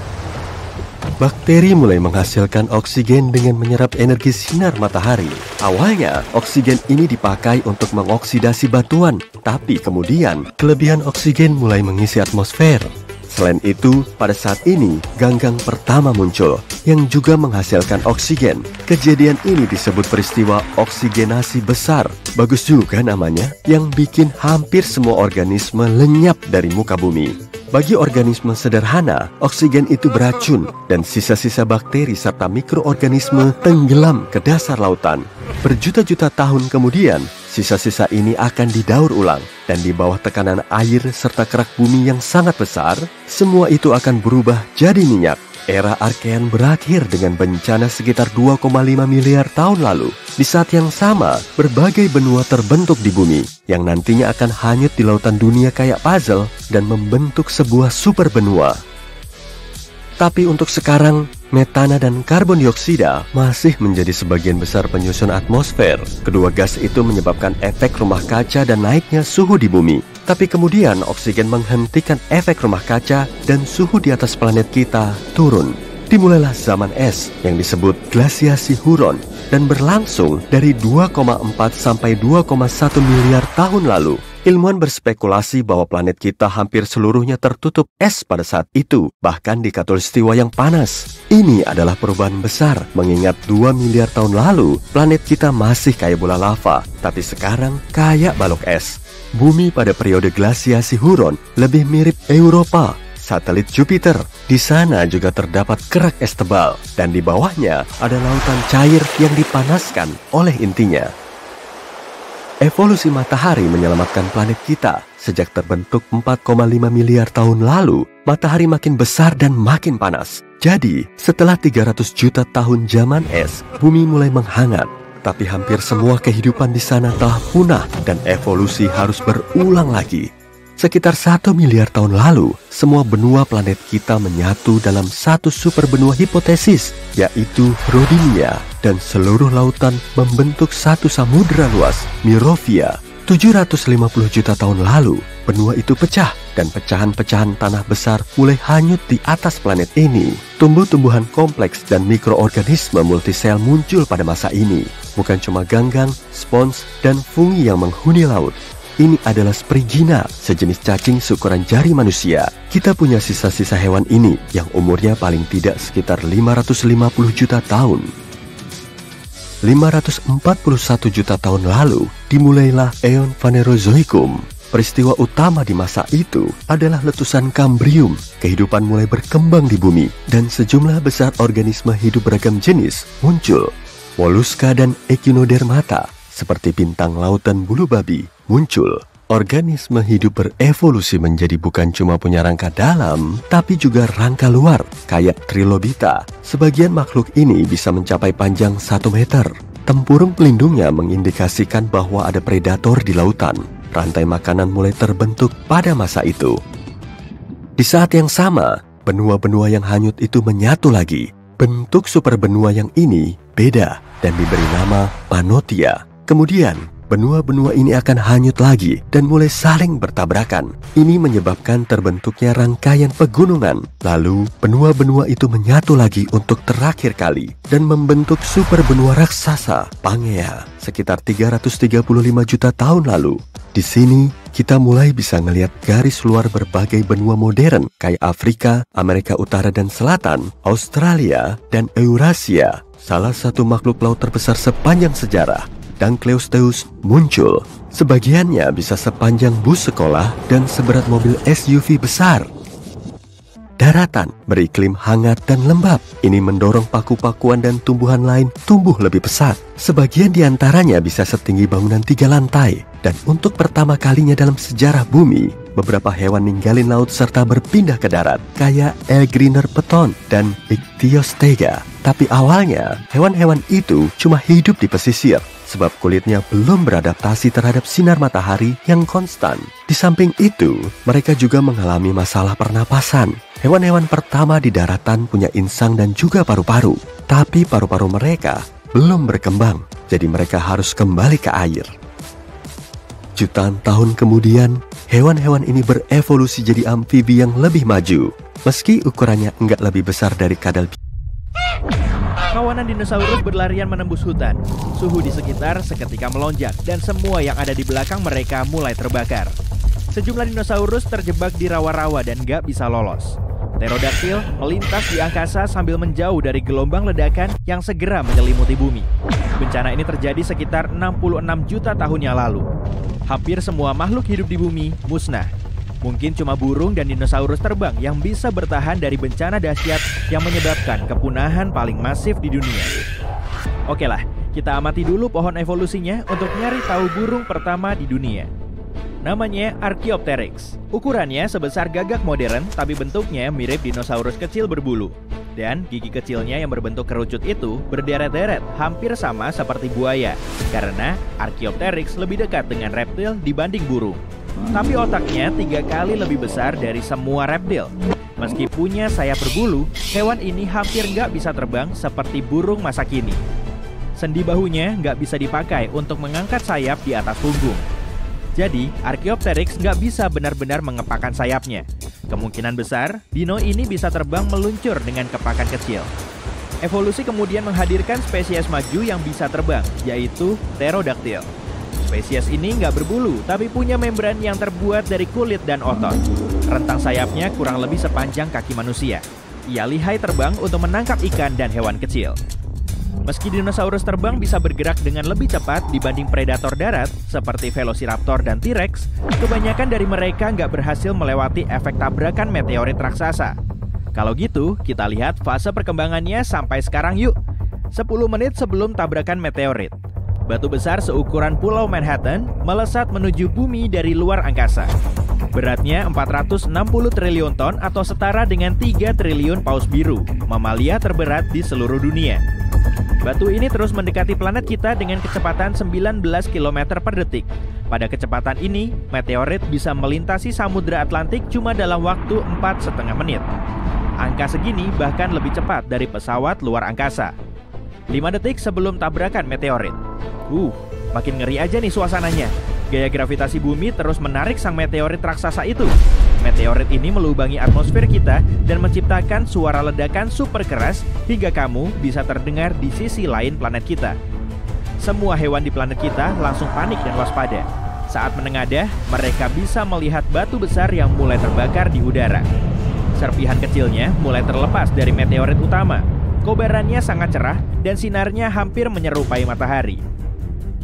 Bakteri mulai menghasilkan oksigen dengan menyerap energi sinar matahari. Awalnya, oksigen ini dipakai untuk mengoksidasi batuan, tapi kemudian kelebihan oksigen mulai mengisi atmosfer. Selain itu, pada saat ini, ganggang pertama muncul yang juga menghasilkan oksigen. Kejadian ini disebut peristiwa oksigenasi besar. Bagus juga namanya, yang bikin hampir semua organisme lenyap dari muka bumi. Bagi organisme sederhana, oksigen itu beracun dan sisa-sisa bakteri serta mikroorganisme tenggelam ke dasar lautan. Berjuta-juta tahun kemudian, sisa-sisa ini akan didaur ulang dan di bawah tekanan air serta kerak bumi yang sangat besar, semua itu akan berubah jadi minyak. Era Archean berakhir dengan bencana sekitar 2,5 miliar tahun lalu. Di saat yang sama, berbagai benua terbentuk di bumi yang nantinya akan hanyut di lautan dunia kayak puzzle dan membentuk sebuah super benua. Tapi untuk sekarang, metana dan karbon dioksida masih menjadi sebagian besar penyusun atmosfer. Kedua gas itu menyebabkan efek rumah kaca dan naiknya suhu di bumi. Tapi kemudian oksigen menghentikan efek rumah kaca dan suhu di atas planet kita turun. Dimulailah zaman es yang disebut glasiasi Huron dan berlangsung dari 2,4 sampai 2,1 miliar tahun lalu. Ilmuwan berspekulasi bahwa planet kita hampir seluruhnya tertutup es pada saat itu, bahkan di khatulistiwa yang panas. Ini adalah perubahan besar, mengingat 2 miliar tahun lalu, planet kita masih kayak bola lava, tapi sekarang kayak balok es. Bumi pada periode glasiasi Huron lebih mirip Europa, satelit Jupiter. Di sana juga terdapat kerak es tebal, dan di bawahnya ada lautan cair yang dipanaskan oleh intinya. Evolusi matahari menyelamatkan planet kita. Sejak terbentuk 4,5 miliar tahun lalu, matahari makin besar dan makin panas. Jadi, setelah 300 juta tahun zaman es, bumi mulai menghangat. Tapi hampir semua kehidupan di sana telah punah dan evolusi harus berulang lagi. Sekitar 1 miliar tahun lalu, semua benua planet kita menyatu dalam satu super benua hipotesis, yaitu Rodinia, dan seluruh lautan membentuk satu samudera luas, Mirovia. 750 juta tahun lalu, benua itu pecah, dan pecahan-pecahan tanah besar mulai hanyut di atas planet ini. Tumbuh-tumbuhan kompleks dan mikroorganisme multisel muncul pada masa ini. Bukan cuma ganggang, spons, dan fungi yang menghuni laut. Ini adalah Sprigina, sejenis cacing seukuran jari manusia. Kita punya sisa-sisa hewan ini yang umurnya paling tidak sekitar 550 juta tahun. 541 juta tahun lalu, dimulailah Eon Phanerozoikum. Peristiwa utama di masa itu adalah letusan Kambrium. Kehidupan mulai berkembang di bumi dan sejumlah besar organisme hidup beragam jenis muncul. Moluska dan Echinodermata seperti bintang laut dan bulu babi muncul. Organisme hidup berevolusi menjadi bukan cuma punya rangka dalam, tapi juga rangka luar, kayak Trilobita. Sebagian makhluk ini bisa mencapai panjang 1 meter. Tempurung pelindungnya mengindikasikan bahwa ada predator di lautan. Rantai makanan mulai terbentuk pada masa itu. Di saat yang sama, benua-benua yang hanyut itu menyatu lagi. Bentuk superbenua yang ini beda dan diberi nama Pannotia. Kemudian, benua-benua ini akan hanyut lagi dan mulai saling bertabrakan. Ini menyebabkan terbentuknya rangkaian pegunungan. Lalu, benua-benua itu menyatu lagi untuk terakhir kali dan membentuk superbenua raksasa, Pangea, sekitar 335 juta tahun lalu. Di sini, kita mulai bisa ngelihat garis luar berbagai benua modern kayak Afrika, Amerika Utara dan Selatan, Australia, dan Eurasia. Salah satu makhluk laut terbesar sepanjang sejarah, Dunkleosteus, muncul. Sebagiannya bisa sepanjang bus sekolah dan seberat mobil SUV besar. Daratan beriklim hangat dan lembab. Ini mendorong paku-pakuan dan tumbuhan lain tumbuh lebih pesat. Sebagian di antaranya bisa setinggi bangunan 3 lantai. Dan untuk pertama kalinya dalam sejarah bumi, beberapa hewan ninggalin laut serta berpindah ke darat, kayak Elgriner Peton dan Ichthyostega. Tapi awalnya, hewan-hewan itu cuma hidup di pesisir, sebab kulitnya belum beradaptasi terhadap sinar matahari yang konstan. Di samping itu, mereka juga mengalami masalah pernapasan. Hewan-hewan pertama di daratan punya insang dan juga paru-paru, tapi paru-paru mereka belum berkembang, jadi mereka harus kembali ke air. Jutaan tahun kemudian, hewan-hewan ini berevolusi jadi amfibi yang lebih maju, meski ukurannya enggak lebih besar dari kadal. Kawanan dinosaurus berlarian menembus hutan. Suhu di sekitar seketika melonjak dan semua yang ada di belakang mereka mulai terbakar. Sejumlah dinosaurus terjebak di rawa-rawa dan gak bisa lolos. Pterodactyl melintas di angkasa sambil menjauh dari gelombang ledakan yang segera menyelimuti bumi. Bencana ini terjadi sekitar 66 juta tahun yang lalu. Hampir semua makhluk hidup di bumi musnah. Mungkin cuma burung dan dinosaurus terbang yang bisa bertahan dari bencana dahsyat yang menyebabkan kepunahan paling masif di dunia. Oke lah, kita amati dulu pohon evolusinya untuk nyari tahu burung pertama di dunia. Namanya Archaeopteryx. Ukurannya sebesar gagak modern, tapi bentuknya mirip dinosaurus kecil berbulu. Dan gigi kecilnya yang berbentuk kerucut itu berderet-deret, hampir sama seperti buaya. Karena Archaeopteryx lebih dekat dengan reptil dibanding burung. Tapi otaknya 3 kali lebih besar dari semua reptil. Meski punya sayap berbulu, hewan ini hampir nggak bisa terbang seperti burung masa kini. Sendi bahunya nggak bisa dipakai untuk mengangkat sayap di atas punggung. Jadi, Archaeopteryx nggak bisa benar-benar mengepakkan sayapnya. Kemungkinan besar, dino ini bisa terbang meluncur dengan kepakan kecil. Evolusi kemudian menghadirkan spesies maju yang bisa terbang, yaitu Pterodactyl. Spesies ini nggak berbulu, tapi punya membran yang terbuat dari kulit dan otot. Rentang sayapnya kurang lebih sepanjang kaki manusia. Ia lihai terbang untuk menangkap ikan dan hewan kecil. Meski dinosaurus terbang bisa bergerak dengan lebih cepat dibanding predator darat seperti Velociraptor dan T-Rex, kebanyakan dari mereka nggak berhasil melewati efek tabrakan meteorit raksasa. Kalau gitu, kita lihat fase perkembangannya sampai sekarang yuk. 10 menit sebelum tabrakan meteorit, batu besar seukuran Pulau Manhattan melesat menuju bumi dari luar angkasa. Beratnya 460 triliun ton atau setara dengan 3 triliun paus biru, mamalia terberat di seluruh dunia. Batu ini terus mendekati planet kita dengan kecepatan 19 km per detik. Pada kecepatan ini, meteorit bisa melintasi Samudra Atlantik cuma dalam waktu 4,5 menit. Angka segini bahkan lebih cepat dari pesawat luar angkasa. 5 detik sebelum tabrakan meteorit. Makin ngeri aja nih suasananya. Gaya gravitasi bumi terus menarik sang meteorit raksasa itu. Meteorit ini melubangi atmosfer kita dan menciptakan suara ledakan super keras hingga kamu bisa terdengar di sisi lain planet kita. Semua hewan di planet kita langsung panik dan waspada. Saat menengadah, mereka bisa melihat batu besar yang mulai terbakar di udara. Serpihan kecilnya mulai terlepas dari meteorit utama. Kobarannya sangat cerah dan sinarnya hampir menyerupai matahari.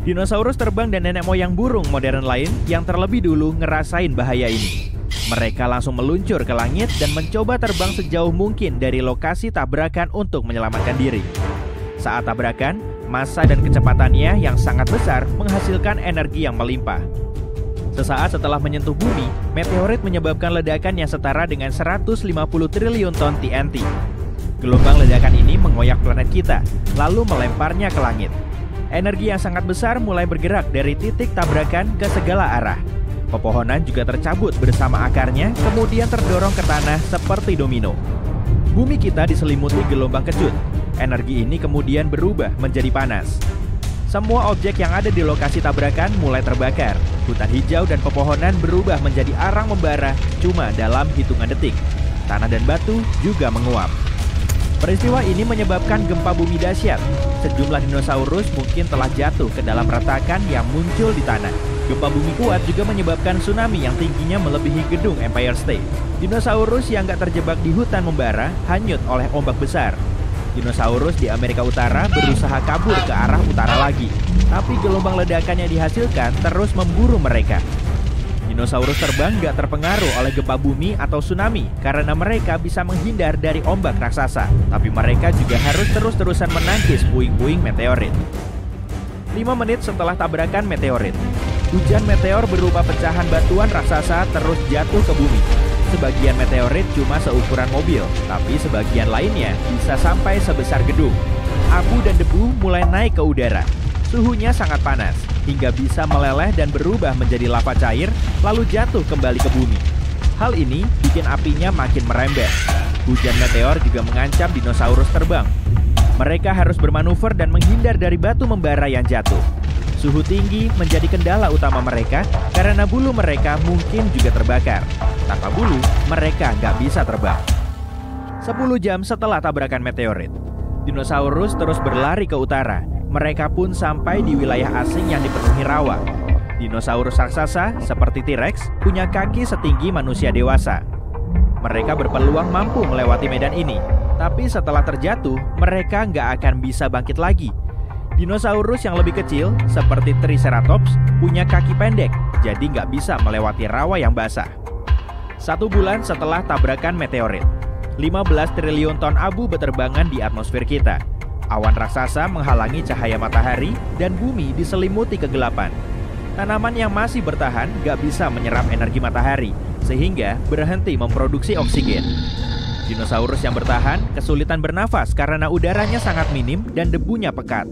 Dinosaurus terbang dan nenek moyang burung modern lain yang terlebih dulu ngerasain bahaya ini. Mereka langsung meluncur ke langit dan mencoba terbang sejauh mungkin dari lokasi tabrakan untuk menyelamatkan diri. Saat tabrakan, massa dan kecepatannya yang sangat besar menghasilkan energi yang melimpah. Sesaat setelah menyentuh bumi, meteorit menyebabkan ledakan yang setara dengan 150 triliun ton TNT. Gelombang ledakan ini mengoyak planet kita, lalu melemparnya ke langit. Energi yang sangat besar mulai bergerak dari titik tabrakan ke segala arah. Pepohonan juga tercabut bersama akarnya, kemudian terdorong ke tanah seperti domino. Bumi kita diselimuti gelombang kejut. Energi ini kemudian berubah menjadi panas. Semua objek yang ada di lokasi tabrakan mulai terbakar. Hutan hijau dan pepohonan berubah menjadi arang membara cuma dalam hitungan detik. Tanah dan batu juga menguap. Peristiwa ini menyebabkan gempa bumi dahsyat. Sejumlah dinosaurus mungkin telah jatuh ke dalam retakan yang muncul di tanah. Gempa bumi kuat juga menyebabkan tsunami yang tingginya melebihi gedung Empire State. Dinosaurus yang gak terjebak di hutan membara hanyut oleh ombak besar. Dinosaurus di Amerika Utara berusaha kabur ke arah utara lagi, tapi gelombang ledakan yang dihasilkan terus memburu mereka. Dinosaurus terbang gak terpengaruh oleh gempa bumi atau tsunami karena mereka bisa menghindar dari ombak raksasa, tapi mereka juga harus terus-terusan menangkis puing-puing meteorit. 5 menit setelah tabrakan meteorit, hujan meteor berupa pecahan batuan raksasa terus jatuh ke bumi. Sebagian meteorit cuma seukuran mobil, tapi sebagian lainnya bisa sampai sebesar gedung. Abu dan debu mulai naik ke udara. Suhunya sangat panas, hingga bisa meleleh dan berubah menjadi lava cair, lalu jatuh kembali ke bumi. Hal ini bikin apinya makin merembet. Hujan meteor juga mengancam dinosaurus terbang. Mereka harus bermanuver dan menghindar dari batu membara yang jatuh. Suhu tinggi menjadi kendala utama mereka karena bulu mereka mungkin juga terbakar. Tanpa bulu, mereka nggak bisa terbang. 10 jam setelah tabrakan meteorit, dinosaurus terus berlari ke utara. Mereka pun sampai di wilayah asing yang dipenuhi rawa. Dinosaurus raksasa seperti T-Rex punya kaki setinggi manusia dewasa. Mereka berpeluang mampu melewati medan ini, tapi setelah terjatuh, mereka nggak akan bisa bangkit lagi. Dinosaurus yang lebih kecil, seperti Triceratops, punya kaki pendek, jadi nggak bisa melewati rawa yang basah. 1 bulan setelah tabrakan meteorit, 15 triliun ton abu berterbangan di atmosfer kita. Awan raksasa menghalangi cahaya matahari dan bumi diselimuti kegelapan. Tanaman yang masih bertahan nggak bisa menyerap energi matahari, sehingga berhenti memproduksi oksigen. Dinosaurus yang bertahan kesulitan bernafas karena udaranya sangat minim dan debunya pekat.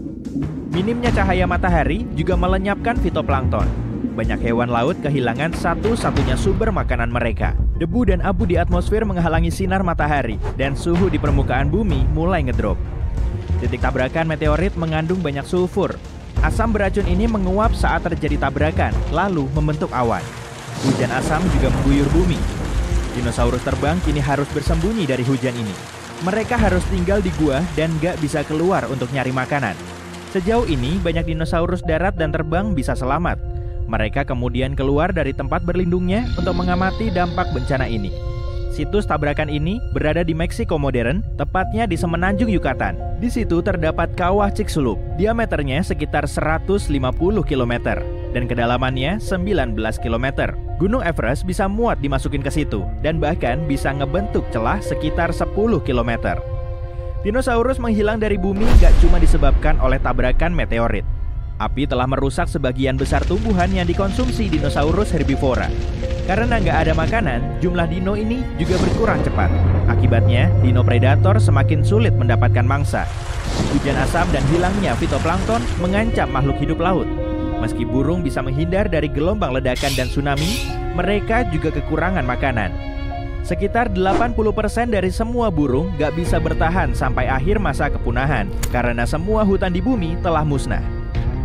Minimnya cahaya matahari juga melenyapkan fitoplankton. Banyak hewan laut kehilangan satu-satunya sumber makanan mereka. Debu dan abu di atmosfer menghalangi sinar matahari dan suhu di permukaan bumi mulai ngedrop. Titik tabrakan meteorit mengandung banyak sulfur. Asam beracun ini menguap saat terjadi tabrakan, lalu membentuk awan. Hujan asam juga mengguyur bumi. Dinosaurus terbang kini harus bersembunyi dari hujan ini. Mereka harus tinggal di gua dan gak bisa keluar untuk nyari makanan. Sejauh ini, banyak dinosaurus darat dan terbang bisa selamat. Mereka kemudian keluar dari tempat berlindungnya untuk mengamati dampak bencana ini. Situs tabrakan ini berada di Meksiko modern, tepatnya di semenanjung Yucatan. Di situ terdapat kawah Chicxulub, diameternya sekitar 150 km dan kedalamannya 19 km. Gunung Everest bisa muat dimasukin ke situ dan bahkan bisa ngebentuk celah sekitar 10 km. Dinosaurus menghilang dari bumi gak cuma disebabkan oleh tabrakan meteorit. Api telah merusak sebagian besar tumbuhan yang dikonsumsi dinosaurus herbivora. Karena nggak ada makanan, jumlah dino ini juga berkurang cepat. Akibatnya, dino predator semakin sulit mendapatkan mangsa. Hujan asam dan hilangnya fitoplankton mengancam makhluk hidup laut. Meski burung bisa menghindar dari gelombang ledakan dan tsunami, mereka juga kekurangan makanan. Sekitar 80% dari semua burung nggak bisa bertahan sampai akhir masa kepunahan karena semua hutan di bumi telah musnah.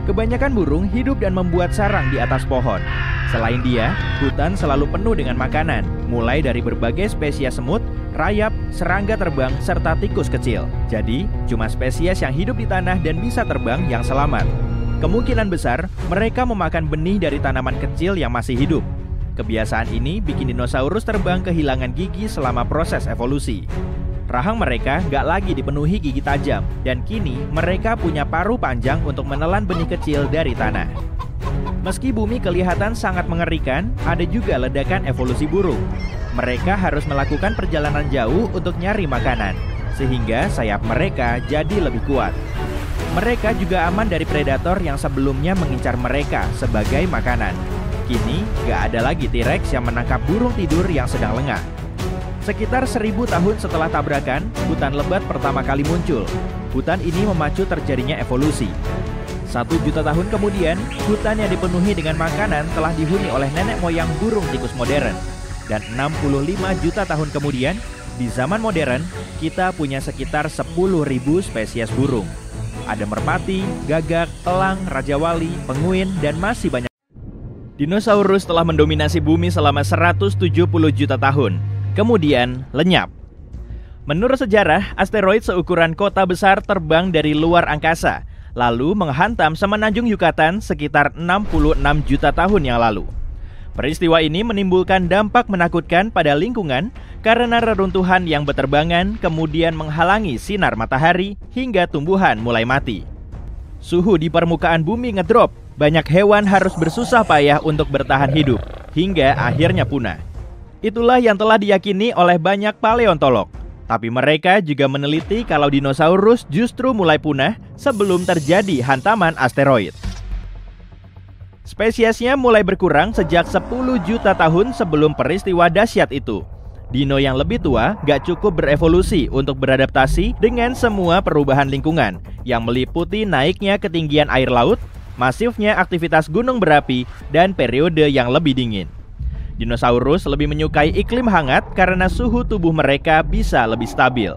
Kebanyakan burung hidup dan membuat sarang di atas pohon. Selain dia, hutan selalu penuh dengan makanan, mulai dari berbagai spesies semut, rayap, serangga terbang, serta tikus kecil. Jadi, cuma spesies yang hidup di tanah dan bisa terbang yang selamat. Kemungkinan besar mereka memakan benih dari tanaman kecil yang masih hidup. Kebiasaan ini bikin dinosaurus terbang kehilangan gigi selama proses evolusi. Rahang mereka nggak lagi dipenuhi gigi tajam, dan kini mereka punya paruh panjang untuk menelan benih kecil dari tanah. Meski bumi kelihatan sangat mengerikan, ada juga ledakan evolusi burung. Mereka harus melakukan perjalanan jauh untuk nyari makanan, sehingga sayap mereka jadi lebih kuat. Mereka juga aman dari predator yang sebelumnya mengincar mereka sebagai makanan. Kini, gak ada lagi T-Rex yang menangkap burung tidur yang sedang lengah. Sekitar 1000 tahun setelah tabrakan, hutan lebat pertama kali muncul. Hutan ini memacu terjadinya evolusi. 1 juta tahun kemudian, hutan yang dipenuhi dengan makanan telah dihuni oleh nenek moyang burung tikus modern. Dan 65 juta tahun kemudian, di zaman modern, kita punya sekitar 10.000 spesies burung. Ada merpati, gagak, elang, raja wali, penguin, dan masih banyak. Dinosaurus telah mendominasi bumi selama 170 juta tahun, kemudian lenyap. Menurut sejarah, asteroid seukuran kota besar terbang dari luar angkasa, lalu menghantam semenanjung Yucatan sekitar 66 juta tahun yang lalu. Peristiwa ini menimbulkan dampak menakutkan pada lingkungan karena reruntuhan yang berterbangan kemudian menghalangi sinar matahari hingga tumbuhan mulai mati. Suhu di permukaan bumi ngedrop, banyak hewan harus bersusah payah untuk bertahan hidup, hingga akhirnya punah. Itulah yang telah diyakini oleh banyak paleontolog. Tapi mereka juga meneliti kalau dinosaurus justru mulai punah sebelum terjadi hantaman asteroid. Spesiesnya mulai berkurang sejak 10 juta tahun sebelum peristiwa dahsyat itu. Dino yang lebih tua gak cukup berevolusi untuk beradaptasi dengan semua perubahan lingkungan yang meliputi naiknya ketinggian air laut, masifnya aktivitas gunung berapi, dan periode yang lebih dingin. Dinosaurus lebih menyukai iklim hangat karena suhu tubuh mereka bisa lebih stabil.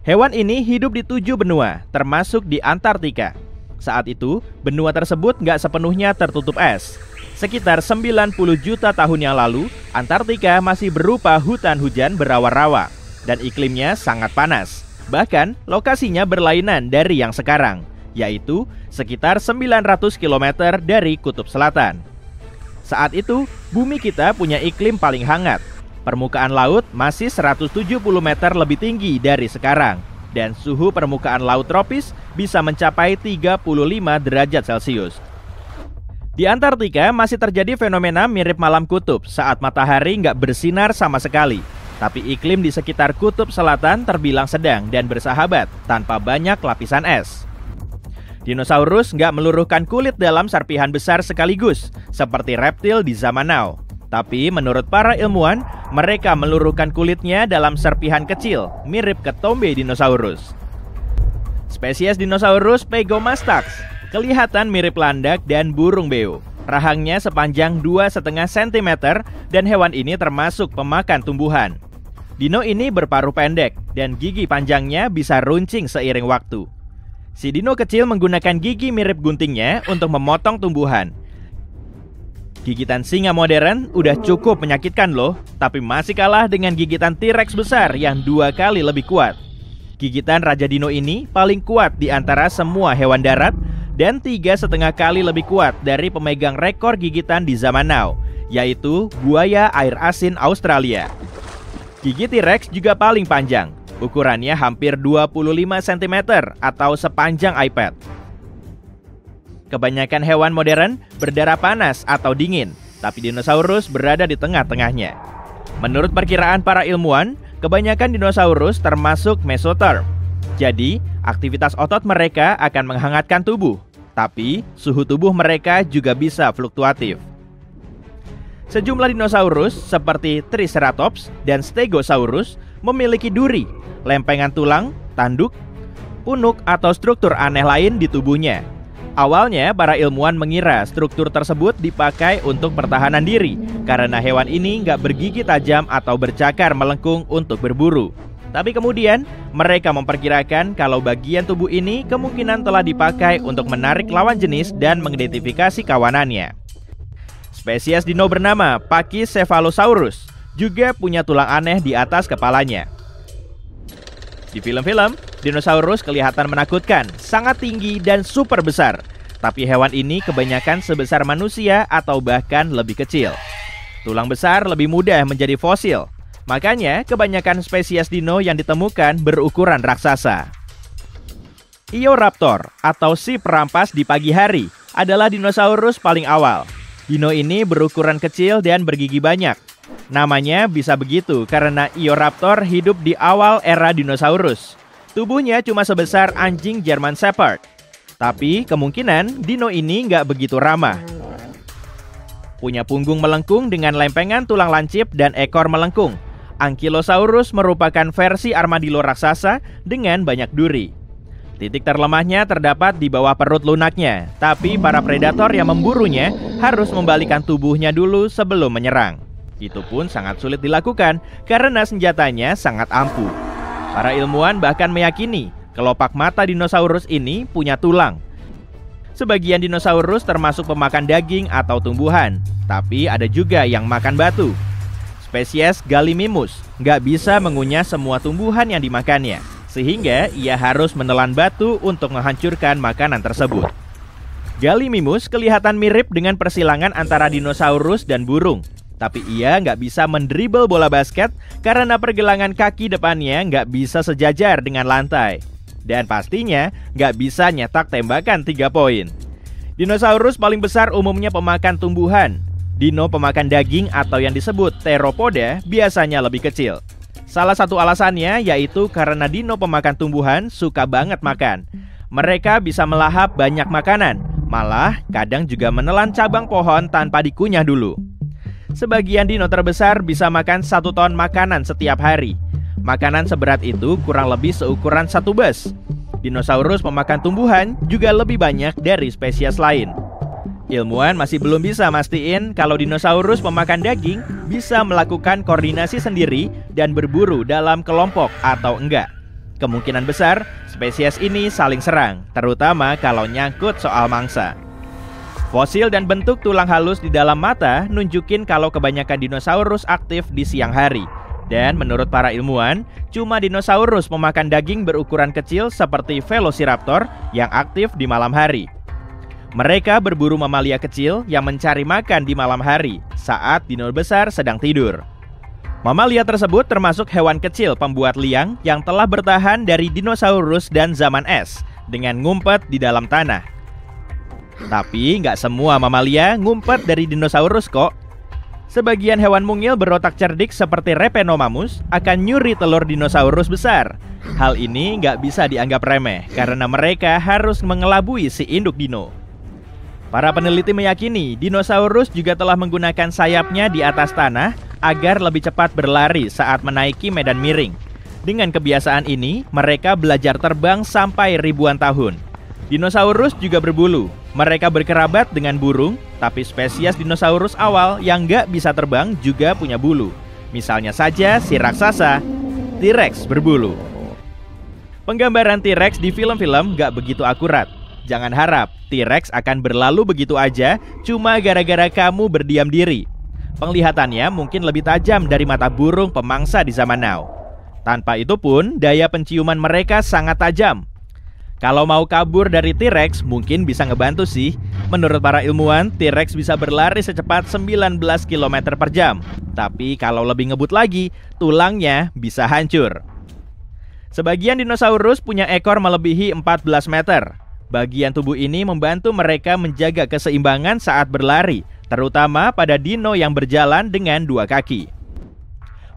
Hewan ini hidup di 7 benua, termasuk di Antartika. Saat itu, benua tersebut nggak sepenuhnya tertutup es. Sekitar 90 juta tahun yang lalu, Antartika masih berupa hutan hujan berawa-rawa, dan iklimnya sangat panas. Bahkan, lokasinya berlainan dari yang sekarang, yaitu sekitar 900 km dari Kutub Selatan. Saat itu, bumi kita punya iklim paling hangat. Permukaan laut masih 170 meter lebih tinggi dari sekarang, dan suhu permukaan laut tropis bisa mencapai 35 derajat Celcius. Di Antartika masih terjadi fenomena mirip malam kutub saat matahari nggak bersinar sama sekali. Tapi iklim di sekitar Kutub Selatan terbilang sedang dan bersahabat tanpa banyak lapisan es. Dinosaurus nggak meluruhkan kulit dalam serpihan besar sekaligus, seperti reptil di zaman now. Tapi menurut para ilmuwan, mereka meluruhkan kulitnya dalam serpihan kecil, mirip ketombe dinosaurus. Spesies dinosaurus Pegomastax kelihatan mirip landak dan burung beo. Rahangnya sepanjang 2,5 cm dan hewan ini termasuk pemakan tumbuhan. Dino ini berparuh pendek dan gigi panjangnya bisa runcing seiring waktu. Si dino kecil menggunakan gigi mirip guntingnya untuk memotong tumbuhan. Gigitan singa modern udah cukup menyakitkan loh, tapi masih kalah dengan gigitan T-Rex besar yang 2 kali lebih kuat. Gigitan Raja Dino ini paling kuat di antara semua hewan darat dan 3,5 kali lebih kuat dari pemegang rekor gigitan di zaman now, yaitu buaya air asin Australia. Gigi T-Rex juga paling panjang, ukurannya hampir 25 cm atau sepanjang iPad. Kebanyakan hewan modern berdarah panas atau dingin, tapi dinosaurus berada di tengah-tengahnya. Menurut perkiraan para ilmuwan, kebanyakan dinosaurus termasuk mesotherm. Jadi, aktivitas otot mereka akan menghangatkan tubuh, tapi suhu tubuh mereka juga bisa fluktuatif. Sejumlah dinosaurus seperti Triceratops dan Stegosaurus memiliki duri, lempengan tulang, tanduk, punuk atau struktur aneh lain di tubuhnya. Awalnya, para ilmuwan mengira struktur tersebut dipakai untuk pertahanan diri karena hewan ini nggak bergigi tajam atau bercakar melengkung untuk berburu. Tapi kemudian, mereka memperkirakan kalau bagian tubuh ini kemungkinan telah dipakai untuk menarik lawan jenis dan mengidentifikasi kawanannya. Spesies dino bernama Pachycephalosaurus juga punya tulang aneh di atas kepalanya. Di film-film, dinosaurus kelihatan menakutkan, sangat tinggi dan super besar. Tapi hewan ini kebanyakan sebesar manusia atau bahkan lebih kecil. Tulang besar lebih mudah menjadi fosil. Makanya kebanyakan spesies dino yang ditemukan berukuran raksasa. Eoraptor atau si perampas di pagi hari adalah dinosaurus paling awal. Dino ini berukuran kecil dan bergigi banyak. Namanya bisa begitu karena Eoraptor hidup di awal era dinosaurus. Tubuhnya cuma sebesar anjing German Shepherd. Tapi kemungkinan dino ini nggak begitu ramah. Punya punggung melengkung dengan lempengan tulang lancip dan ekor melengkung. Ankylosaurus merupakan versi armadillo raksasa dengan banyak duri. Titik terlemahnya terdapat di bawah perut lunaknya, tapi para predator yang memburunya harus membalikan tubuhnya dulu sebelum menyerang. Itu pun sangat sulit dilakukan karena senjatanya sangat ampuh. Para ilmuwan bahkan meyakini kelopak mata dinosaurus ini punya tulang. Sebagian dinosaurus termasuk pemakan daging atau tumbuhan, tapi ada juga yang makan batu. Spesies Gallimimus nggak bisa mengunyah semua tumbuhan yang dimakannya, sehingga ia harus menelan batu untuk menghancurkan makanan tersebut. Gallimimus kelihatan mirip dengan persilangan antara dinosaurus dan burung, tapi ia nggak bisa mendribble bola basket karena pergelangan kaki depannya nggak bisa sejajar dengan lantai. Dan pastinya nggak bisa nyetak tembakan 3 poin. Dinosaurus paling besar umumnya pemakan tumbuhan. Dino pemakan daging atau yang disebut theropoda biasanya lebih kecil. Salah satu alasannya yaitu karena dino pemakan tumbuhan suka banget makan. Mereka bisa melahap banyak makanan, malah kadang juga menelan cabang pohon tanpa dikunyah dulu. Sebagian dino terbesar bisa makan 1 ton makanan setiap hari. Makanan seberat itu kurang lebih seukuran 1 bus. Dinosaurus pemakan tumbuhan juga lebih banyak dari spesies lain. Ilmuwan masih belum bisa mastiin kalau dinosaurus pemakan daging bisa melakukan koordinasi sendiri dan berburu dalam kelompok atau enggak. Kemungkinan besar spesies ini saling serang, terutama kalau nyangkut soal mangsa. Fosil dan bentuk tulang halus di dalam mata nunjukin kalau kebanyakan dinosaurus aktif di siang hari. Dan menurut para ilmuwan, cuma dinosaurus pemakan daging berukuran kecil seperti Velociraptor yang aktif di malam hari. Mereka berburu mamalia kecil yang mencari makan di malam hari saat dino besar sedang tidur. Mamalia tersebut termasuk hewan kecil pembuat liang yang telah bertahan dari dinosaurus dan zaman es dengan ngumpet di dalam tanah. Tapi nggak semua mamalia ngumpet dari dinosaurus kok. Sebagian hewan mungil berotak cerdik seperti Repenomamus akan nyuri telur dinosaurus besar. Hal ini nggak bisa dianggap remeh karena mereka harus mengelabui si induk dino. Para peneliti meyakini dinosaurus juga telah menggunakan sayapnya di atas tanah agar lebih cepat berlari saat menaiki medan miring. Dengan kebiasaan ini, mereka belajar terbang sampai ribuan tahun. Dinosaurus juga berbulu. Mereka berkerabat dengan burung, tapi spesies dinosaurus awal yang nggak bisa terbang juga punya bulu. Misalnya saja si raksasa, T-Rex berbulu. Penggambaran T-Rex di film-film nggak begitu akurat. Jangan harap T-Rex akan berlalu begitu aja cuma gara-gara kamu berdiam diri. Penglihatannya mungkin lebih tajam dari mata burung pemangsa di zaman now. Tanpa itu pun, daya penciuman mereka sangat tajam. Kalau mau kabur dari T-Rex mungkin bisa ngebantu sih. Menurut para ilmuwan, T-Rex bisa berlari secepat 19 km per jam. Tapi kalau lebih ngebut lagi, tulangnya bisa hancur. Sebagian dinosaurus punya ekor melebihi 14 meter. Bagian tubuh ini membantu mereka menjaga keseimbangan saat berlari, terutama pada dino yang berjalan dengan 2 kaki.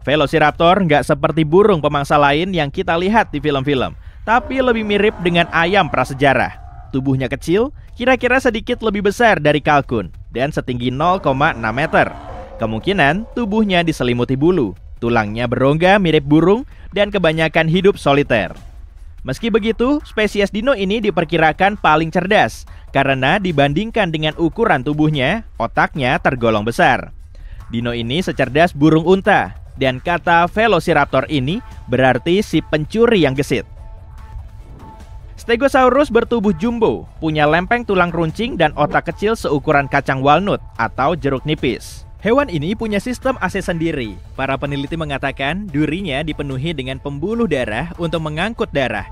Velociraptor nggak seperti burung pemangsa lain yang kita lihat di film-film, tapi lebih mirip dengan ayam prasejarah. Tubuhnya kecil, kira-kira sedikit lebih besar dari kalkun, dan setinggi 0,6 meter. Kemungkinan tubuhnya diselimuti bulu, tulangnya berongga mirip burung, dan kebanyakan hidup soliter. Meski begitu, spesies dino ini diperkirakan paling cerdas karena dibandingkan dengan ukuran tubuhnya, otaknya tergolong besar. Dino ini secerdas burung unta, dan kata Velociraptor ini berarti si pencuri yang gesit. Stegosaurus bertubuh jumbo, punya lempeng tulang runcing dan otak kecil seukuran kacang walnut atau jeruk nipis. Hewan ini punya sistem AC sendiri. Para peneliti mengatakan durinya dipenuhi dengan pembuluh darah untuk mengangkut darah.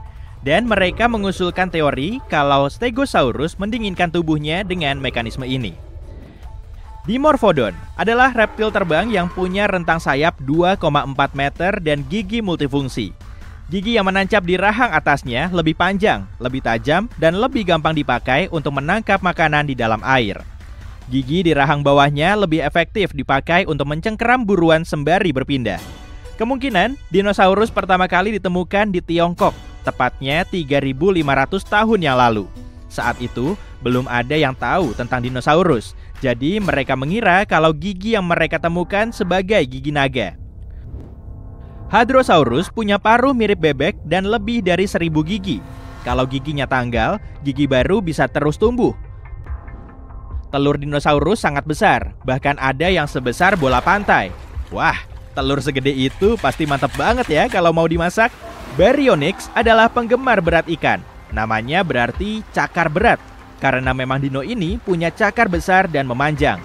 Dan mereka mengusulkan teori kalau Stegosaurus mendinginkan tubuhnya dengan mekanisme ini. Dimorphodon adalah reptil terbang yang punya rentang sayap 2,4 meter dan gigi multifungsi. Gigi yang menancap di rahang atasnya lebih panjang, lebih tajam, dan lebih gampang dipakai untuk menangkap makanan di dalam air. Gigi di rahang bawahnya lebih efektif dipakai untuk mencengkeram buruan sembari berpindah. Kemungkinan dinosaurus pertama kali ditemukan di Tiongkok, tepatnya 3.500 tahun yang lalu. Saat itu, belum ada yang tahu tentang dinosaurus, jadi mereka mengira kalau gigi yang mereka temukan sebagai gigi naga. Hadrosaurus punya paruh mirip bebek dan lebih dari 1.000 gigi. Kalau giginya tanggal, gigi baru bisa terus tumbuh. Telur dinosaurus sangat besar, bahkan ada yang sebesar bola pantai. Wah, telur segede itu pasti mantap banget ya kalau mau dimasak. Baryonyx adalah penggemar berat ikan. Namanya berarti cakar berat, karena memang dino ini punya cakar besar dan memanjang.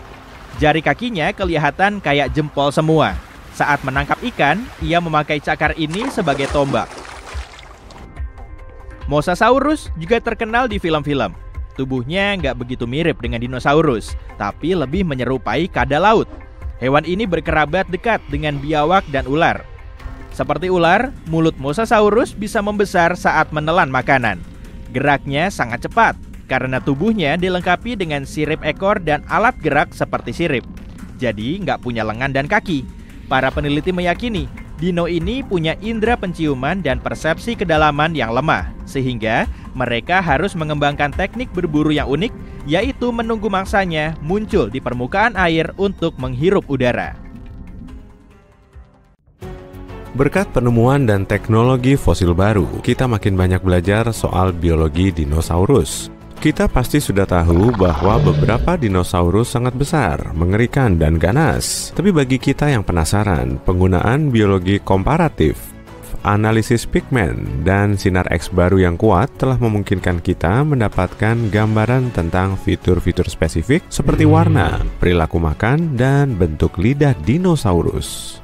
Jari kakinya kelihatan kayak jempol semua. Saat menangkap ikan, ia memakai cakar ini sebagai tombak. Mosasaurus juga terkenal di film-film. Tubuhnya nggak begitu mirip dengan dinosaurus, tapi lebih menyerupai kadal laut. Hewan ini berkerabat dekat dengan biawak dan ular. Seperti ular, mulut Mosasaurus bisa membesar saat menelan makanan. Geraknya sangat cepat, karena tubuhnya dilengkapi dengan sirip ekor dan alat gerak seperti sirip. Jadi nggak punya lengan dan kaki. Para peneliti meyakini dino ini punya indera penciuman dan persepsi kedalaman yang lemah, sehingga mereka harus mengembangkan teknik berburu yang unik, yaitu menunggu mangsanya muncul di permukaan air untuk menghirup udara. Berkat penemuan dan teknologi fosil baru, kita makin banyak belajar soal biologi dinosaurus. Kita pasti sudah tahu bahwa beberapa dinosaurus sangat besar, mengerikan, dan ganas. Tapi bagi kita yang penasaran, penggunaan biologi komparatif, analisis pigmen, dan sinar X baru yang kuat telah memungkinkan kita mendapatkan gambaran tentang fitur-fitur spesifik seperti warna, perilaku makan, dan bentuk lidah dinosaurus.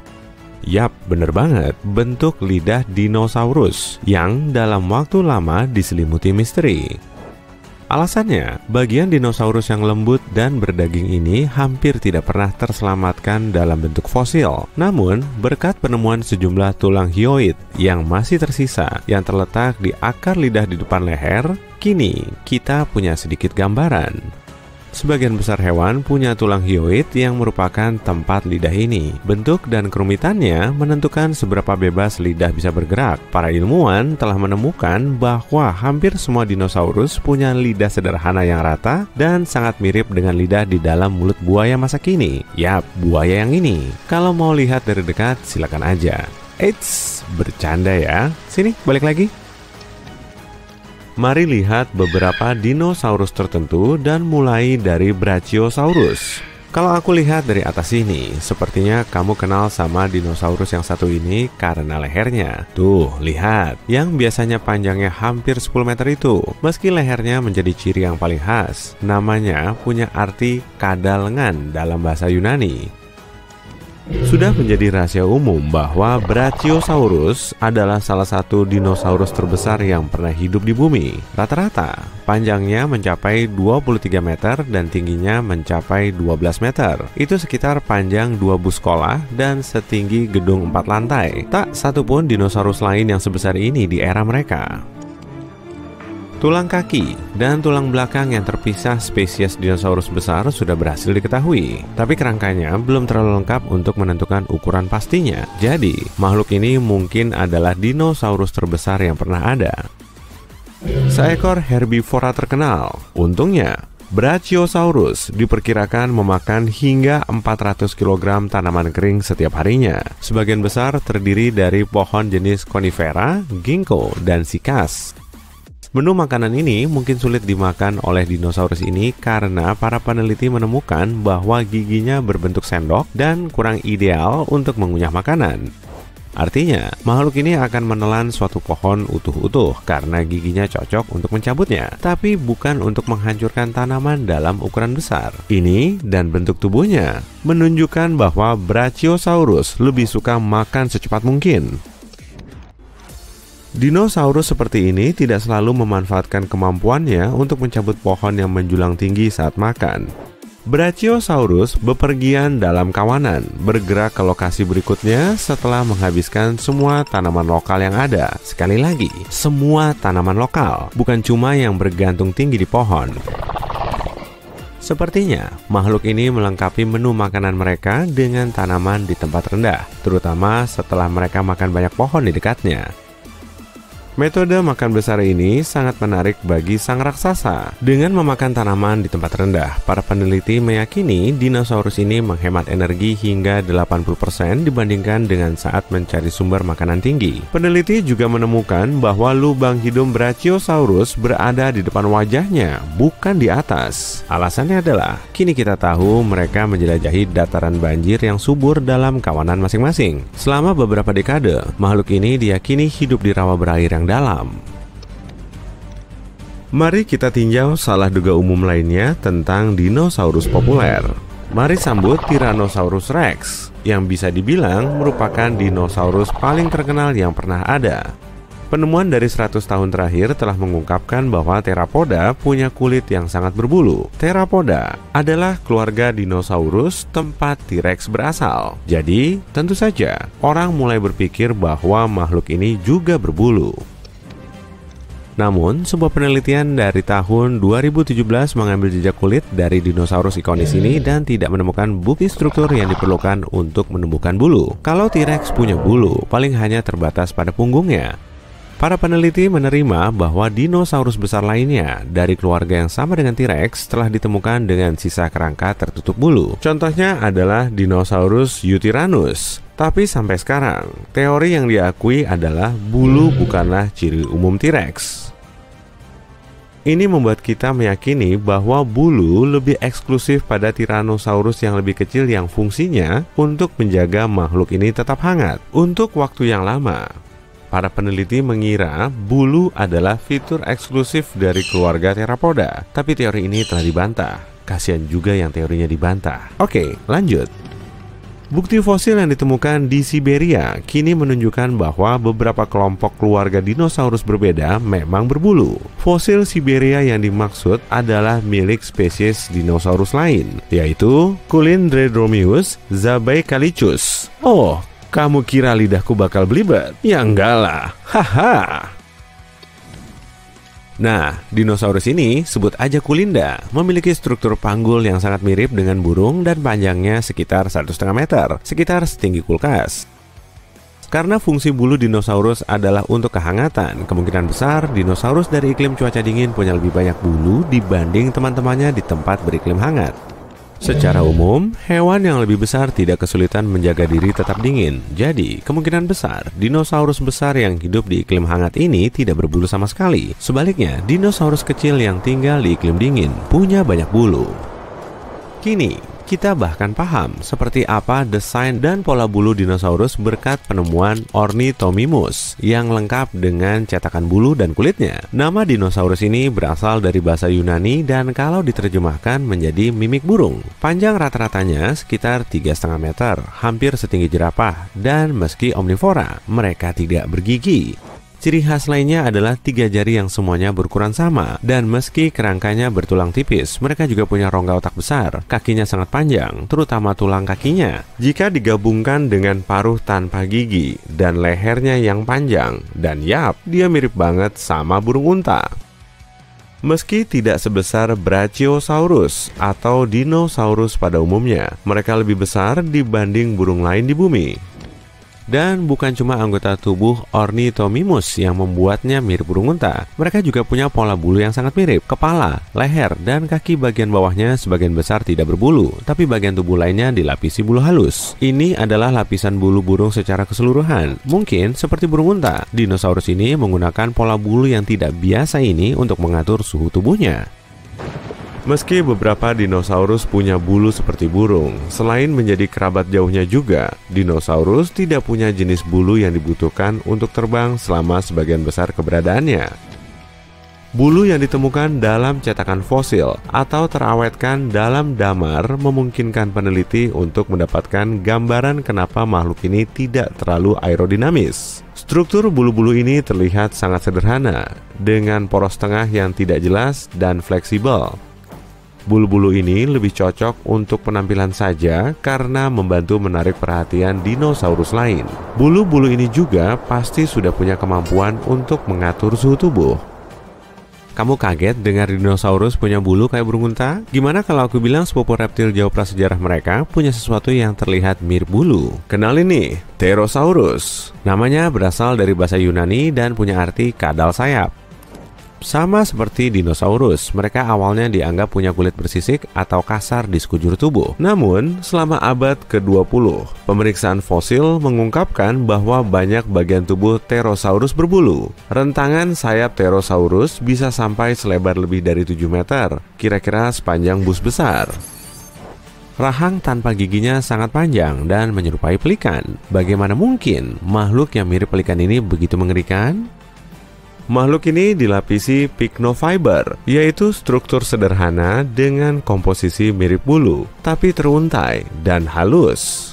Yap, bener banget, bentuk lidah dinosaurus yang dalam waktu lama diselimuti misteri. Alasannya, bagian dinosaurus yang lembut dan berdaging ini hampir tidak pernah terselamatkan dalam bentuk fosil. Namun, berkat penemuan sejumlah tulang hyoid yang masih tersisa yang terletak di akar lidah di depan leher, kini kita punya sedikit gambaran. Sebagian besar hewan punya tulang hyoid yang merupakan tempat lidah ini. Bentuk dan kerumitannya menentukan seberapa bebas lidah bisa bergerak. Para ilmuwan telah menemukan bahwa hampir semua dinosaurus punya lidah sederhana yang rata dan sangat mirip dengan lidah di dalam mulut buaya masa kini. Yap, buaya yang ini. Kalau mau lihat dari dekat, silakan aja. Eits, bercanda ya. Sini, balik lagi. Mari lihat beberapa dinosaurus tertentu dan mulai dari Brachiosaurus. Kalau aku lihat dari atas sini, sepertinya kamu kenal sama dinosaurus yang satu ini karena lehernya. Tuh, lihat. Yang biasanya panjangnya hampir 10 meter itu. Meski lehernya menjadi ciri yang paling khas, namanya punya arti kadal lengan dalam bahasa Yunani. Sudah menjadi rahasia umum bahwa Brachiosaurus adalah salah satu dinosaurus terbesar yang pernah hidup di bumi. Rata-rata, panjangnya mencapai 23 meter dan tingginya mencapai 12 meter. Itu sekitar panjang 2 bus sekolah dan setinggi gedung 4 lantai. Tak satupun dinosaurus lain yang sebesar ini di era mereka. Tulang kaki dan tulang belakang yang terpisah spesies dinosaurus besar sudah berhasil diketahui, tapi kerangkanya belum terlalu lengkap untuk menentukan ukuran pastinya. Jadi, makhluk ini mungkin adalah dinosaurus terbesar yang pernah ada. Seekor herbivora terkenal. Untungnya, Brachiosaurus diperkirakan memakan hingga 400 kg tanaman kering setiap harinya. Sebagian besar terdiri dari pohon jenis conifera, ginkgo, dan cycas. Menu makanan ini mungkin sulit dimakan oleh dinosaurus ini karena para peneliti menemukan bahwa giginya berbentuk sendok dan kurang ideal untuk mengunyah makanan. Artinya, makhluk ini akan menelan suatu pohon utuh-utuh karena giginya cocok untuk mencabutnya, tapi bukan untuk menghancurkan tanaman dalam ukuran besar. Ini dan bentuk tubuhnya menunjukkan bahwa Brachiosaurus lebih suka makan secepat mungkin. Dinosaurus seperti ini tidak selalu memanfaatkan kemampuannya untuk mencabut pohon yang menjulang tinggi saat makan. Brachiosaurus bepergian dalam kawanan, bergerak ke lokasi berikutnya setelah menghabiskan semua tanaman lokal yang ada. Sekali lagi, semua tanaman lokal, bukan cuma yang bergantung tinggi di pohon. Sepertinya, makhluk ini melengkapi menu makanan mereka dengan tanaman di tempat rendah, terutama setelah mereka makan banyak pohon di dekatnya. Metode makan besar ini sangat menarik bagi sang raksasa. Dengan memakan tanaman di tempat rendah, para peneliti meyakini dinosaurus ini menghemat energi hingga 80% dibandingkan dengan saat mencari sumber makanan tinggi. Peneliti juga menemukan bahwa lubang hidung Brachiosaurus berada di depan wajahnya, bukan di atas. Alasannya adalah, kini kita tahu mereka menjelajahi dataran banjir yang subur dalam kawanan masing-masing. Selama beberapa dekade, makhluk ini diyakini hidup di rawa berair yang dalam. Mari kita tinjau salah duga umum lainnya tentang dinosaurus populer. Mari sambut Tyrannosaurus Rex, yang bisa dibilang merupakan dinosaurus paling terkenal yang pernah ada. Penemuan dari 100 tahun terakhir telah mengungkapkan bahwa Theropoda punya kulit yang sangat berbulu. Theropoda adalah keluarga dinosaurus tempat T-Rex berasal. Jadi, tentu saja orang mulai berpikir bahwa makhluk ini juga berbulu. Namun, sebuah penelitian dari tahun 2017 mengambil jejak kulit dari dinosaurus ikonis ini dan tidak menemukan bukti struktur yang diperlukan untuk menumbuhkan bulu. Kalau T-Rex punya bulu, paling hanya terbatas pada punggungnya. Para peneliti menerima bahwa dinosaurus besar lainnya dari keluarga yang sama dengan T-Rex telah ditemukan dengan sisa kerangka tertutup bulu. Contohnya adalah dinosaurus Yutyrannus. Tapi sampai sekarang, teori yang diakui adalah bulu bukanlah ciri umum T-Rex. Ini membuat kita meyakini bahwa bulu lebih eksklusif pada Tyrannosaurus yang lebih kecil yang fungsinya untuk menjaga makhluk ini tetap hangat untuk waktu yang lama. Para peneliti mengira bulu adalah fitur eksklusif dari keluarga Theropoda, tapi teori ini telah dibantah. Kasihan juga yang teorinya dibantah. Oke, lanjut. Bukti fosil yang ditemukan di Siberia kini menunjukkan bahwa beberapa kelompok keluarga dinosaurus berbeda memang berbulu. Fosil Siberia yang dimaksud adalah milik spesies dinosaurus lain, yaitu Culindredromeus zabaecalicus. Oh, kamu kira lidahku bakal belibet? Ya enggak lah, haha. Nah, dinosaurus ini sebut aja Kulinda, memiliki struktur panggul yang sangat mirip dengan burung dan panjangnya sekitar 1,5 meter, sekitar setinggi kulkas. Karena fungsi bulu dinosaurus adalah untuk kehangatan, kemungkinan besar dinosaurus dari iklim cuaca dingin punya lebih banyak bulu dibanding teman-temannya di tempat beriklim hangat. Secara umum, hewan yang lebih besar tidak kesulitan menjaga diri tetap dingin. Jadi, kemungkinan besar, dinosaurus besar yang hidup di iklim hangat ini tidak berbulu sama sekali. Sebaliknya, dinosaurus kecil yang tinggal di iklim dingin punya banyak bulu. Kini, kita bahkan paham seperti apa desain dan pola bulu dinosaurus berkat penemuan Ornithomimus yang lengkap dengan cetakan bulu dan kulitnya. Nama dinosaurus ini berasal dari bahasa Yunani dan kalau diterjemahkan menjadi mimik burung. Panjang rata-ratanya sekitar 3,5 meter, hampir setinggi jerapah, dan meski omnivora, mereka tidak bergigi. Ciri khas lainnya adalah 3 jari yang semuanya berukuran sama, dan meski kerangkanya bertulang tipis, mereka juga punya rongga otak besar, kakinya sangat panjang, terutama tulang kakinya. Jika digabungkan dengan paruh tanpa gigi, dan lehernya yang panjang, dan yap, dia mirip banget sama burung unta. Meski tidak sebesar Brachiosaurus atau dinosaurus pada umumnya, mereka lebih besar dibanding burung lain di bumi. Dan bukan cuma anggota tubuh Ornithomimus yang membuatnya mirip burung unta, mereka juga punya pola bulu yang sangat mirip. Kepala, leher, dan kaki bagian bawahnya sebagian besar tidak berbulu, tapi bagian tubuh lainnya dilapisi bulu halus. Ini adalah lapisan bulu burung secara keseluruhan. Mungkin seperti burung unta, dinosaurus ini menggunakan pola bulu yang tidak biasa ini untuk mengatur suhu tubuhnya. Meski beberapa dinosaurus punya bulu seperti burung, selain menjadi kerabat jauhnya juga, dinosaurus tidak punya jenis bulu yang dibutuhkan untuk terbang selama sebagian besar keberadaannya. Bulu yang ditemukan dalam cetakan fosil atau terawetkan dalam damar memungkinkan peneliti untuk mendapatkan gambaran kenapa makhluk ini tidak terlalu aerodinamis. Struktur bulu-bulu ini terlihat sangat sederhana, dengan poros tengah yang tidak jelas dan fleksibel. Bulu-bulu ini lebih cocok untuk penampilan saja karena membantu menarik perhatian dinosaurus lain. Bulu-bulu ini juga pasti sudah punya kemampuan untuk mengatur suhu tubuh. Kamu kaget dengar dinosaurus punya bulu kayak burung unta? Gimana kalau aku bilang sepupu reptil jauh prasejarah mereka punya sesuatu yang terlihat mirip bulu? Kenalin nih, Pterosaurus. Namanya berasal dari bahasa Yunani dan punya arti kadal sayap. Sama seperti dinosaurus, mereka awalnya dianggap punya kulit bersisik atau kasar di sekujur tubuh. Namun, selama abad ke-20, pemeriksaan fosil mengungkapkan bahwa banyak bagian tubuh Pterosaurus berbulu. Rentangan sayap Pterosaurus bisa sampai selebar lebih dari 7 meter, kira-kira sepanjang bus besar. Rahang tanpa giginya sangat panjang dan menyerupai pelikan. Bagaimana mungkin makhluk yang mirip pelikan ini begitu mengerikan? Makhluk ini dilapisi pycnofiber, yaitu struktur sederhana dengan komposisi mirip bulu, tapi teruntai dan halus.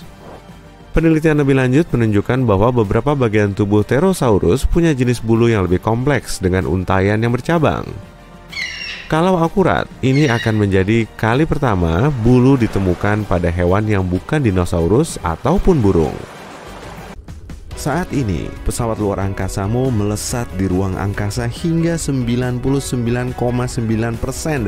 Penelitian lebih lanjut menunjukkan bahwa beberapa bagian tubuh Pterosaurus punya jenis bulu yang lebih kompleks dengan untaian yang bercabang. Kalau akurat, ini akan menjadi kali pertama bulu ditemukan pada hewan yang bukan dinosaurus ataupun burung. Saat ini, pesawat luar angkasamu melesat di ruang angkasa hingga 99,9%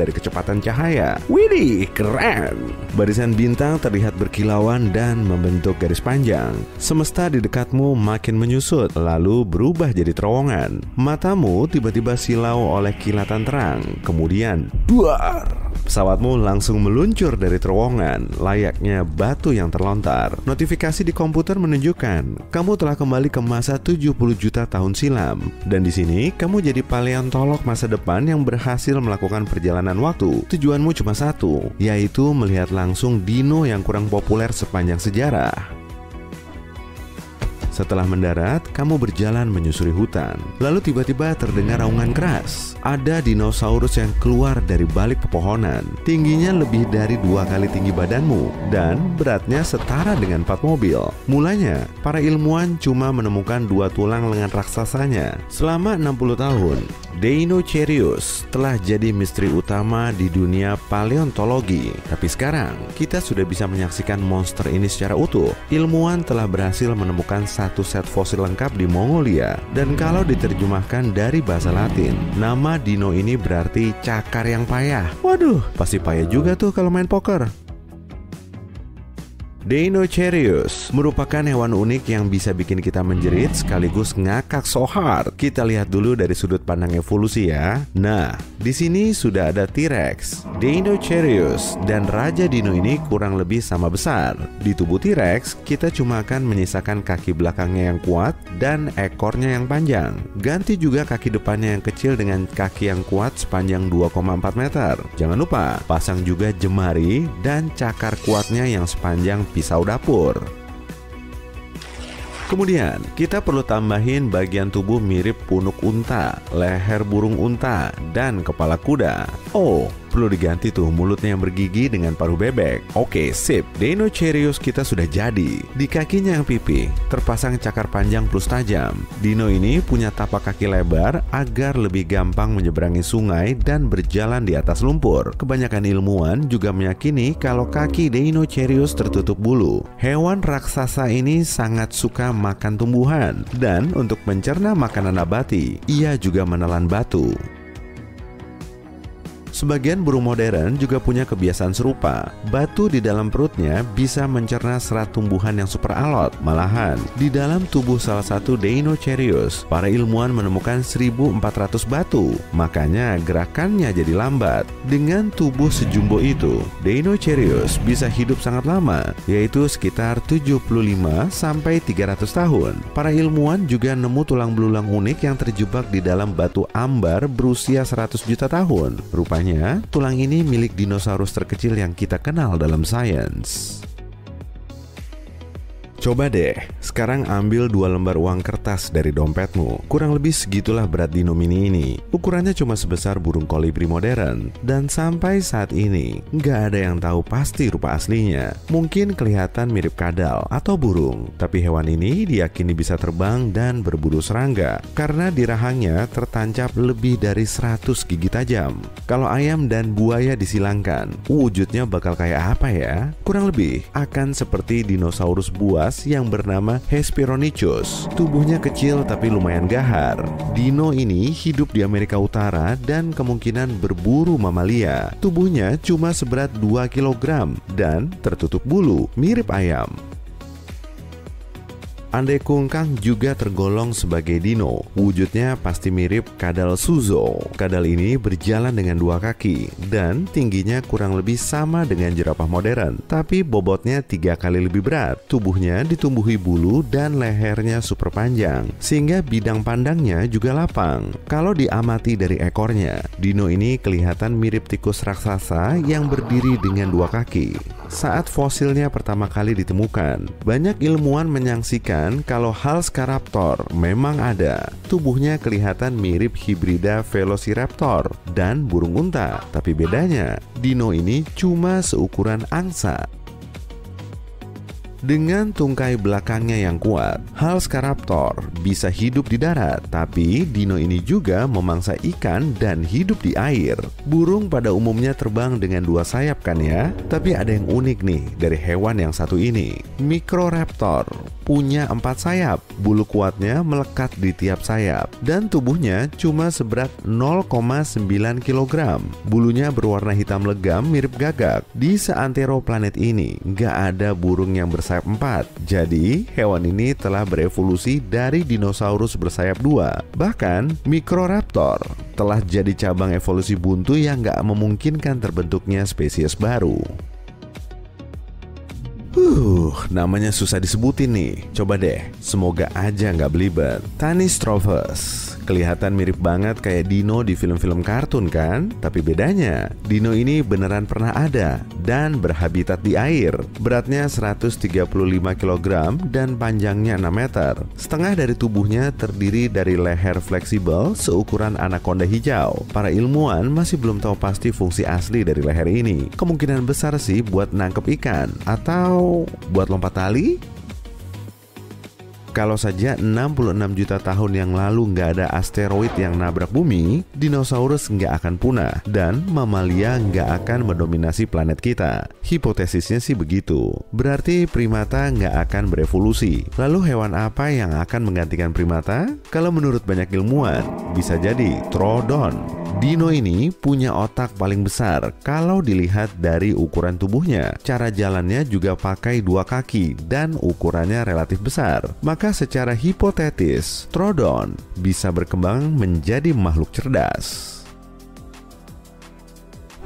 dari kecepatan cahaya. Widih, keren! Barisan bintang terlihat berkilauan dan membentuk garis panjang. Semesta di dekatmu makin menyusut, lalu berubah jadi terowongan. Matamu tiba-tiba silau oleh kilatan terang, kemudian duar! Pesawatmu langsung meluncur dari terowongan, layaknya batu yang terlontar. Notifikasi di komputer menunjukkan kamu telah kembali ke masa 70 juta tahun silam. Dan di sini kamu jadi paleontolog masa depan yang berhasil melakukan perjalanan waktu. Tujuanmu cuma satu, yaitu melihat langsung dino yang kurang populer sepanjang sejarah. Setelah mendarat, kamu berjalan menyusuri hutan. Lalu tiba-tiba terdengar raungan keras. Ada dinosaurus yang keluar dari balik pepohonan. Tingginya lebih dari 2 kali tinggi badanmu dan beratnya setara dengan 4 mobil. Mulanya, para ilmuwan cuma menemukan 2 tulang lengan raksasanya. Selama 60 tahun, Deinocheirus telah jadi misteri utama di dunia paleontologi. Tapi sekarang, kita sudah bisa menyaksikan monster ini secara utuh. Ilmuwan telah berhasil menemukan satu set fosil lengkap di Mongolia. Dan kalau diterjemahkan dari bahasa Latin, nama dino ini berarti cakar yang payah. Waduh, pasti payah juga tuh kalau main poker. Deinocheirus merupakan hewan unik yang bisa bikin kita menjerit sekaligus ngakak so hard. Kita lihat dulu dari sudut pandang evolusi ya. Nah, di sini sudah ada T-Rex, Deinocheirus, dan Raja Dino ini kurang lebih sama besar. Di tubuh T-Rex, kita cuma akan menyisakan kaki belakangnya yang kuat dan ekornya yang panjang. Ganti juga kaki depannya yang kecil dengan kaki yang kuat sepanjang 2,4 meter. Jangan lupa, pasang juga jemari dan cakar kuatnya yang sepanjang pisau dapur. Kemudian, kita perlu tambahin bagian tubuh mirip punuk unta, leher burung unta, dan kepala kuda. Oh, perlu diganti tuh mulutnya yang bergigi dengan paruh bebek. Oke, sip. Deinocheirus kita sudah jadi. Di kakinya yang pipih, terpasang cakar panjang plus tajam. Dino ini punya tapak kaki lebar agar lebih gampang menyeberangi sungai dan berjalan di atas lumpur. Kebanyakan ilmuwan juga meyakini kalau kaki Deinocheirus tertutup bulu. Hewan raksasa ini sangat suka makan tumbuhan, dan untuk mencerna makanan nabati, ia juga menelan batu. Sebagian burung modern juga punya kebiasaan serupa. Batu di dalam perutnya bisa mencerna serat tumbuhan yang super alot. Malahan, di dalam tubuh salah satu Deinocheirus, para ilmuwan menemukan 1.400 batu. Makanya gerakannya jadi lambat. Dengan tubuh sejumbo itu, Deinocheirus bisa hidup sangat lama, yaitu sekitar 75 sampai 300 tahun. Para ilmuwan juga nemu tulang belulang unik yang terjebak di dalam batu ambar berusia 100 juta tahun. Rupanya Sebetulnya, tulang ini milik dinosaurus terkecil yang kita kenal dalam sains. Coba deh, sekarang ambil 2 lembar uang kertas dari dompetmu. Kurang lebih segitulah berat dino mini ini. Ukurannya cuma sebesar burung kolibri modern. Dan sampai saat ini, nggak ada yang tahu pasti rupa aslinya. Mungkin kelihatan mirip kadal atau burung. Tapi hewan ini diyakini bisa terbang dan berburu serangga. Karena di rahangnya tertancap lebih dari 100 gigi tajam. Kalau ayam dan buaya disilangkan, wujudnya bakal kayak apa ya? Kurang lebih akan seperti dinosaurus buas yang bernama Hesperonychus. Tubuhnya kecil tapi lumayan gahar. Dino ini hidup di Amerika Utara dan kemungkinan berburu mamalia. Tubuhnya cuma seberat 2 kg dan tertutup bulu, mirip ayam. Andai kungkang juga tergolong sebagai dino. Wujudnya pasti mirip kadal Suzo. Kadal ini berjalan dengan 2 kaki dan tingginya kurang lebih sama dengan jerapah modern, tapi bobotnya 3 kali lebih berat. Tubuhnya ditumbuhi bulu dan lehernya super panjang, sehingga bidang pandangnya juga lapang. Kalau diamati dari ekornya, dino ini kelihatan mirip tikus raksasa yang berdiri dengan 2 kaki. Saat fosilnya pertama kali ditemukan, banyak ilmuwan menyaksikan kalau Halscaraptor memang ada. Tubuhnya kelihatan mirip hibrida Velociraptor dan burung unta. Tapi bedanya, dino ini cuma seukuran angsa. Dengan tungkai belakangnya yang kuat, Halscaraptor bisa hidup di darat, tapi dino ini juga memangsa ikan dan hidup di air. Burung pada umumnya terbang dengan 2 sayap kan ya? Tapi ada yang unik nih dari hewan yang satu ini. Microraptor punya 4 sayap, bulu kuatnya melekat di tiap sayap, dan tubuhnya cuma seberat 0,9 kg. Bulunya berwarna hitam legam mirip gagak. Di seantero planet ini, nggak ada burung yang bersayap 4. Jadi, hewan ini telah berevolusi dari dinosaurus bersayap 2. Bahkan, Microraptor telah jadi cabang evolusi buntu yang nggak memungkinkan terbentuknya spesies baru. Namanya susah disebutin nih. Coba deh, semoga aja nggak belibet. Tanystrophes. Kelihatan mirip banget kayak dino di film-film kartun kan? Tapi bedanya, dino ini beneran pernah ada dan berhabitat di air. Beratnya 135 kg dan panjangnya 6 meter. Setengah dari tubuhnya terdiri dari leher fleksibel seukuran anaconda hijau. Para ilmuwan masih belum tahu pasti fungsi asli dari leher ini. Kemungkinan besar sih buat nangkep ikan atau buat lompat tali. Kalau saja 66 juta tahun yang lalu nggak ada asteroid yang nabrak bumi, dinosaurus nggak akan punah dan mamalia nggak akan mendominasi planet kita. Hipotesisnya sih begitu. Berarti primata nggak akan berevolusi. Lalu hewan apa yang akan menggantikan primata? Kalau menurut banyak ilmuwan, bisa jadi Troodon. Dino ini punya otak paling besar kalau dilihat dari ukuran tubuhnya. Cara jalannya juga pakai 2 kaki dan ukurannya relatif besar. Maka secara hipotetis, Troodon bisa berkembang menjadi makhluk cerdas.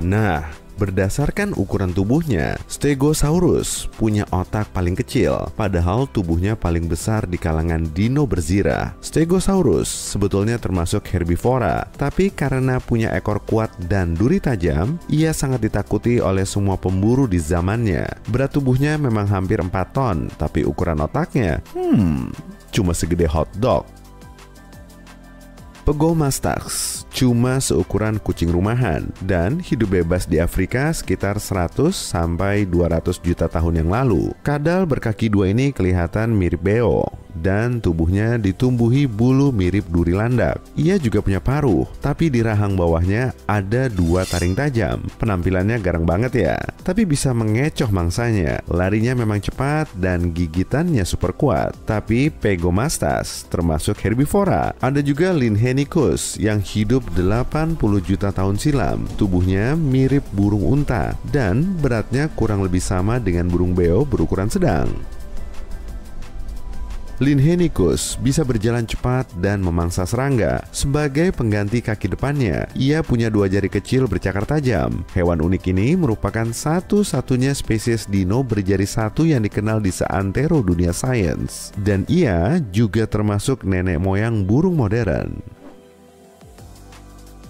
Nah, berdasarkan ukuran tubuhnya, Stegosaurus punya otak paling kecil, padahal tubuhnya paling besar di kalangan dino berzirah. Stegosaurus sebetulnya termasuk herbivora, tapi karena punya ekor kuat dan duri tajam, ia sangat ditakuti oleh semua pemburu di zamannya. Berat tubuhnya memang hampir 4 ton, tapi ukuran otaknya, cuma segede hotdog. Pegomastax cuma seukuran kucing rumahan dan hidup bebas di Afrika sekitar 100 sampai 200 juta tahun yang lalu. Kadal berkaki 2 ini kelihatan mirip beo dan tubuhnya ditumbuhi bulu mirip duri landak. Ia juga punya paruh, tapi di rahang bawahnya ada 2 taring tajam. Penampilannya garang banget ya, tapi bisa mengecoh mangsanya. Larinya memang cepat dan gigitannya super kuat. Tapi Pegomastax termasuk herbivora. Ada juga Linhenicus yang hidup 80 juta tahun silam. Tubuhnya mirip burung unta dan beratnya kurang lebih sama dengan burung beo berukuran sedang. Linhenicus bisa berjalan cepat dan memangsa serangga. Sebagai pengganti kaki depannya, ia punya 2 jari kecil bercakar tajam. Hewan unik ini merupakan satu-satunya spesies dino berjari 1 yang dikenal di seantero dunia sains. Dan ia juga termasuk nenek moyang burung modern.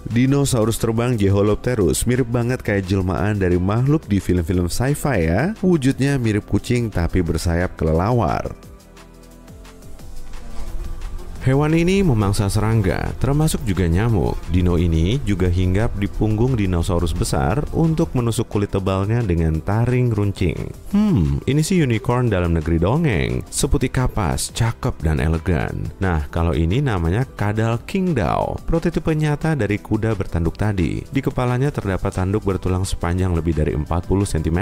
Dinosaurus terbang Jeholopterus mirip banget kayak jelmaan dari makhluk di film-film sci-fi ya. Wujudnya mirip kucing tapi bersayap kelelawar. Hewan ini memangsa serangga, termasuk juga nyamuk. Dino ini juga hinggap di punggung dinosaurus besar untuk menusuk kulit tebalnya dengan taring runcing. Ini sih unicorn dalam negeri dongeng. Seputih kapas, cakep dan elegan. Nah, kalau ini namanya kadal Qingdao, prototipe nyata dari kuda bertanduk tadi. Di kepalanya terdapat tanduk bertulang sepanjang lebih dari 40 cm.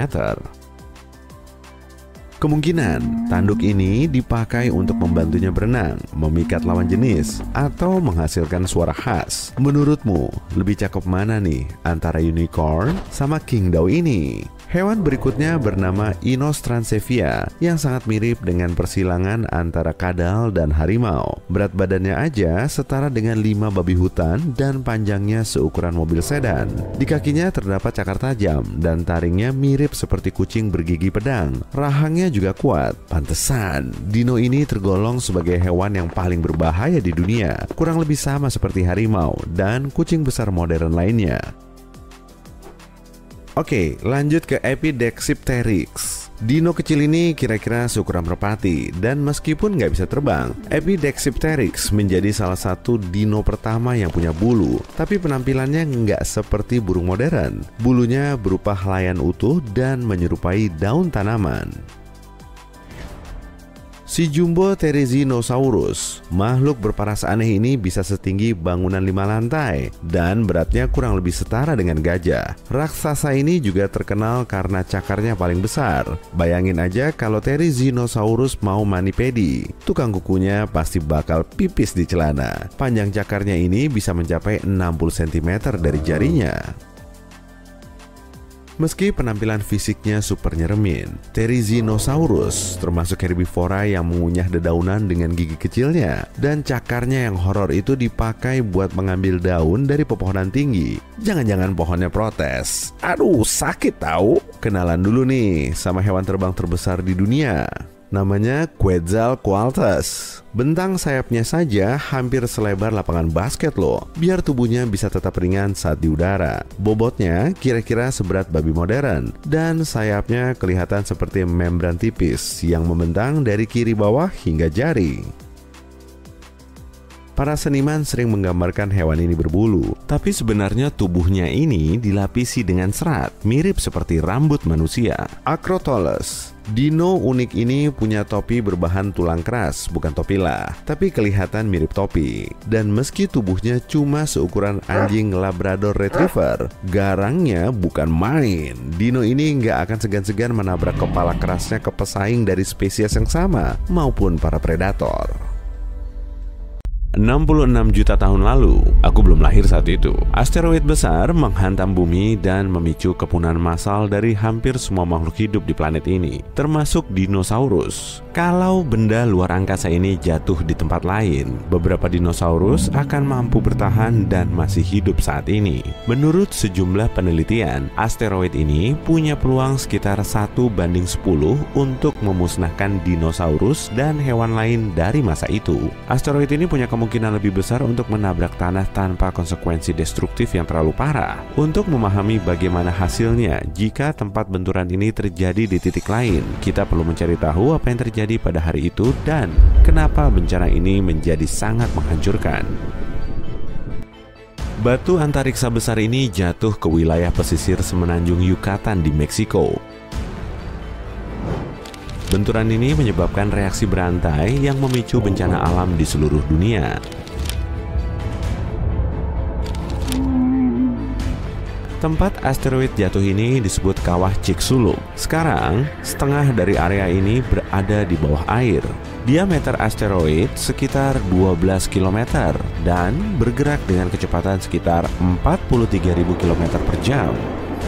Kemungkinan tanduk ini dipakai untuk membantunya berenang, memikat lawan jenis, atau menghasilkan suara khas. Menurutmu, lebih cakep mana nih antara unicorn sama Qingdao ini? Hewan berikutnya bernama Inostrancevia yang sangat mirip dengan persilangan antara kadal dan harimau. Berat badannya aja setara dengan 5 babi hutan dan panjangnya seukuran mobil sedan. Di kakinya terdapat cakar tajam dan taringnya mirip seperti kucing bergigi pedang. Rahangnya juga kuat. Pantesan, dino ini tergolong sebagai hewan yang paling berbahaya di dunia. Kurang lebih sama seperti harimau dan kucing besar modern lainnya. Oke, lanjut ke Epidexipteryx. Dino kecil ini kira-kira seukuran merpati dan meskipun nggak bisa terbang, Epidexipteryx menjadi salah satu dino pertama yang punya bulu. Tapi penampilannya nggak seperti burung modern. Bulunya berupa helaian utuh dan menyerupai daun tanaman. Si Jumbo Therizinosaurus, makhluk berparas aneh ini bisa setinggi bangunan 5 lantai dan beratnya kurang lebih setara dengan gajah. Raksasa ini juga terkenal karena cakarnya paling besar. Bayangin aja kalau Therizinosaurus mau mani pedi, tukang kukunya pasti bakal pipis di celana. Panjang cakarnya ini bisa mencapai 60 cm dari jarinya. Meski penampilan fisiknya super nyeremin, Therizinosaurus termasuk herbivora yang mengunyah dedaunan dengan gigi kecilnya. Dan cakarnya yang horor itu dipakai buat mengambil daun dari pepohonan tinggi. Jangan-jangan pohonnya protes. Aduh, sakit tahu. Kenalan dulu nih sama hewan terbang terbesar di dunia. Namanya Quetzalcoatlus. Bentang sayapnya saja hampir selebar lapangan basket loh. Biar tubuhnya bisa tetap ringan saat di udara. Bobotnya kira-kira seberat babi modern. Dan sayapnya kelihatan seperti membran tipis yang membentang dari kiri bawah hingga jari. Para seniman sering menggambarkan hewan ini berbulu, tapi sebenarnya tubuhnya ini dilapisi dengan serat, mirip seperti rambut manusia. Acrotolus. Dino unik ini punya topi berbahan tulang keras, bukan topi lah, tapi kelihatan mirip topi. Dan meski tubuhnya cuma seukuran anjing Labrador Retriever, garangnya bukan main. Dino ini nggak akan segan-segan menabrak kepala kerasnya ke pesaing dari spesies yang sama, maupun para predator. 66 juta tahun lalu, aku belum lahir saat itu, asteroid besar menghantam bumi dan memicu kepunahan massal dari hampir semua makhluk hidup di planet ini, termasuk dinosaurus. Kalau benda luar angkasa ini jatuh di tempat lain, beberapa dinosaurus akan mampu bertahan dan masih hidup saat ini. Menurut sejumlah penelitian, asteroid ini punya peluang sekitar 1:10 untuk memusnahkan dinosaurus dan hewan lain dari masa itu. Asteroid ini punya kemungkinan lebih besar untuk menabrak tanah tanpa konsekuensi destruktif yang terlalu parah. Untuk memahami bagaimana hasilnya jika tempat benturan ini terjadi di titik lain, kita perlu mencari tahu apa yang terjadi pada hari itu dan kenapa bencana ini menjadi sangat menghancurkan. Batu antariksa besar ini jatuh ke wilayah pesisir semenanjung Yucatan di Meksiko. Benturan ini menyebabkan reaksi berantai yang memicu bencana alam di seluruh dunia. Tempat asteroid jatuh ini disebut Kawah Chicxulub. Sekarang, setengah dari area ini berada di bawah air. Diameter asteroid sekitar 12 km dan bergerak dengan kecepatan sekitar 43.000 km per jam.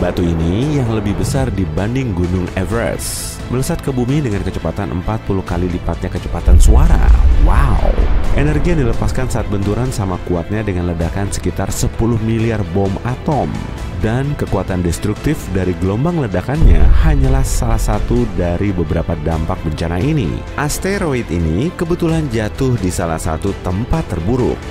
Batu ini yang lebih besar dibanding Gunung Everest, melesat ke bumi dengan kecepatan 40 kali lipatnya kecepatan suara. Wow! Energi yang dilepaskan saat benturan sama kuatnya dengan ledakan sekitar 10 miliar bom atom. Dan kekuatan destruktif dari gelombang ledakannya hanyalah salah satu dari beberapa dampak bencana ini. Asteroid ini kebetulan jatuh di salah satu tempat terburuk.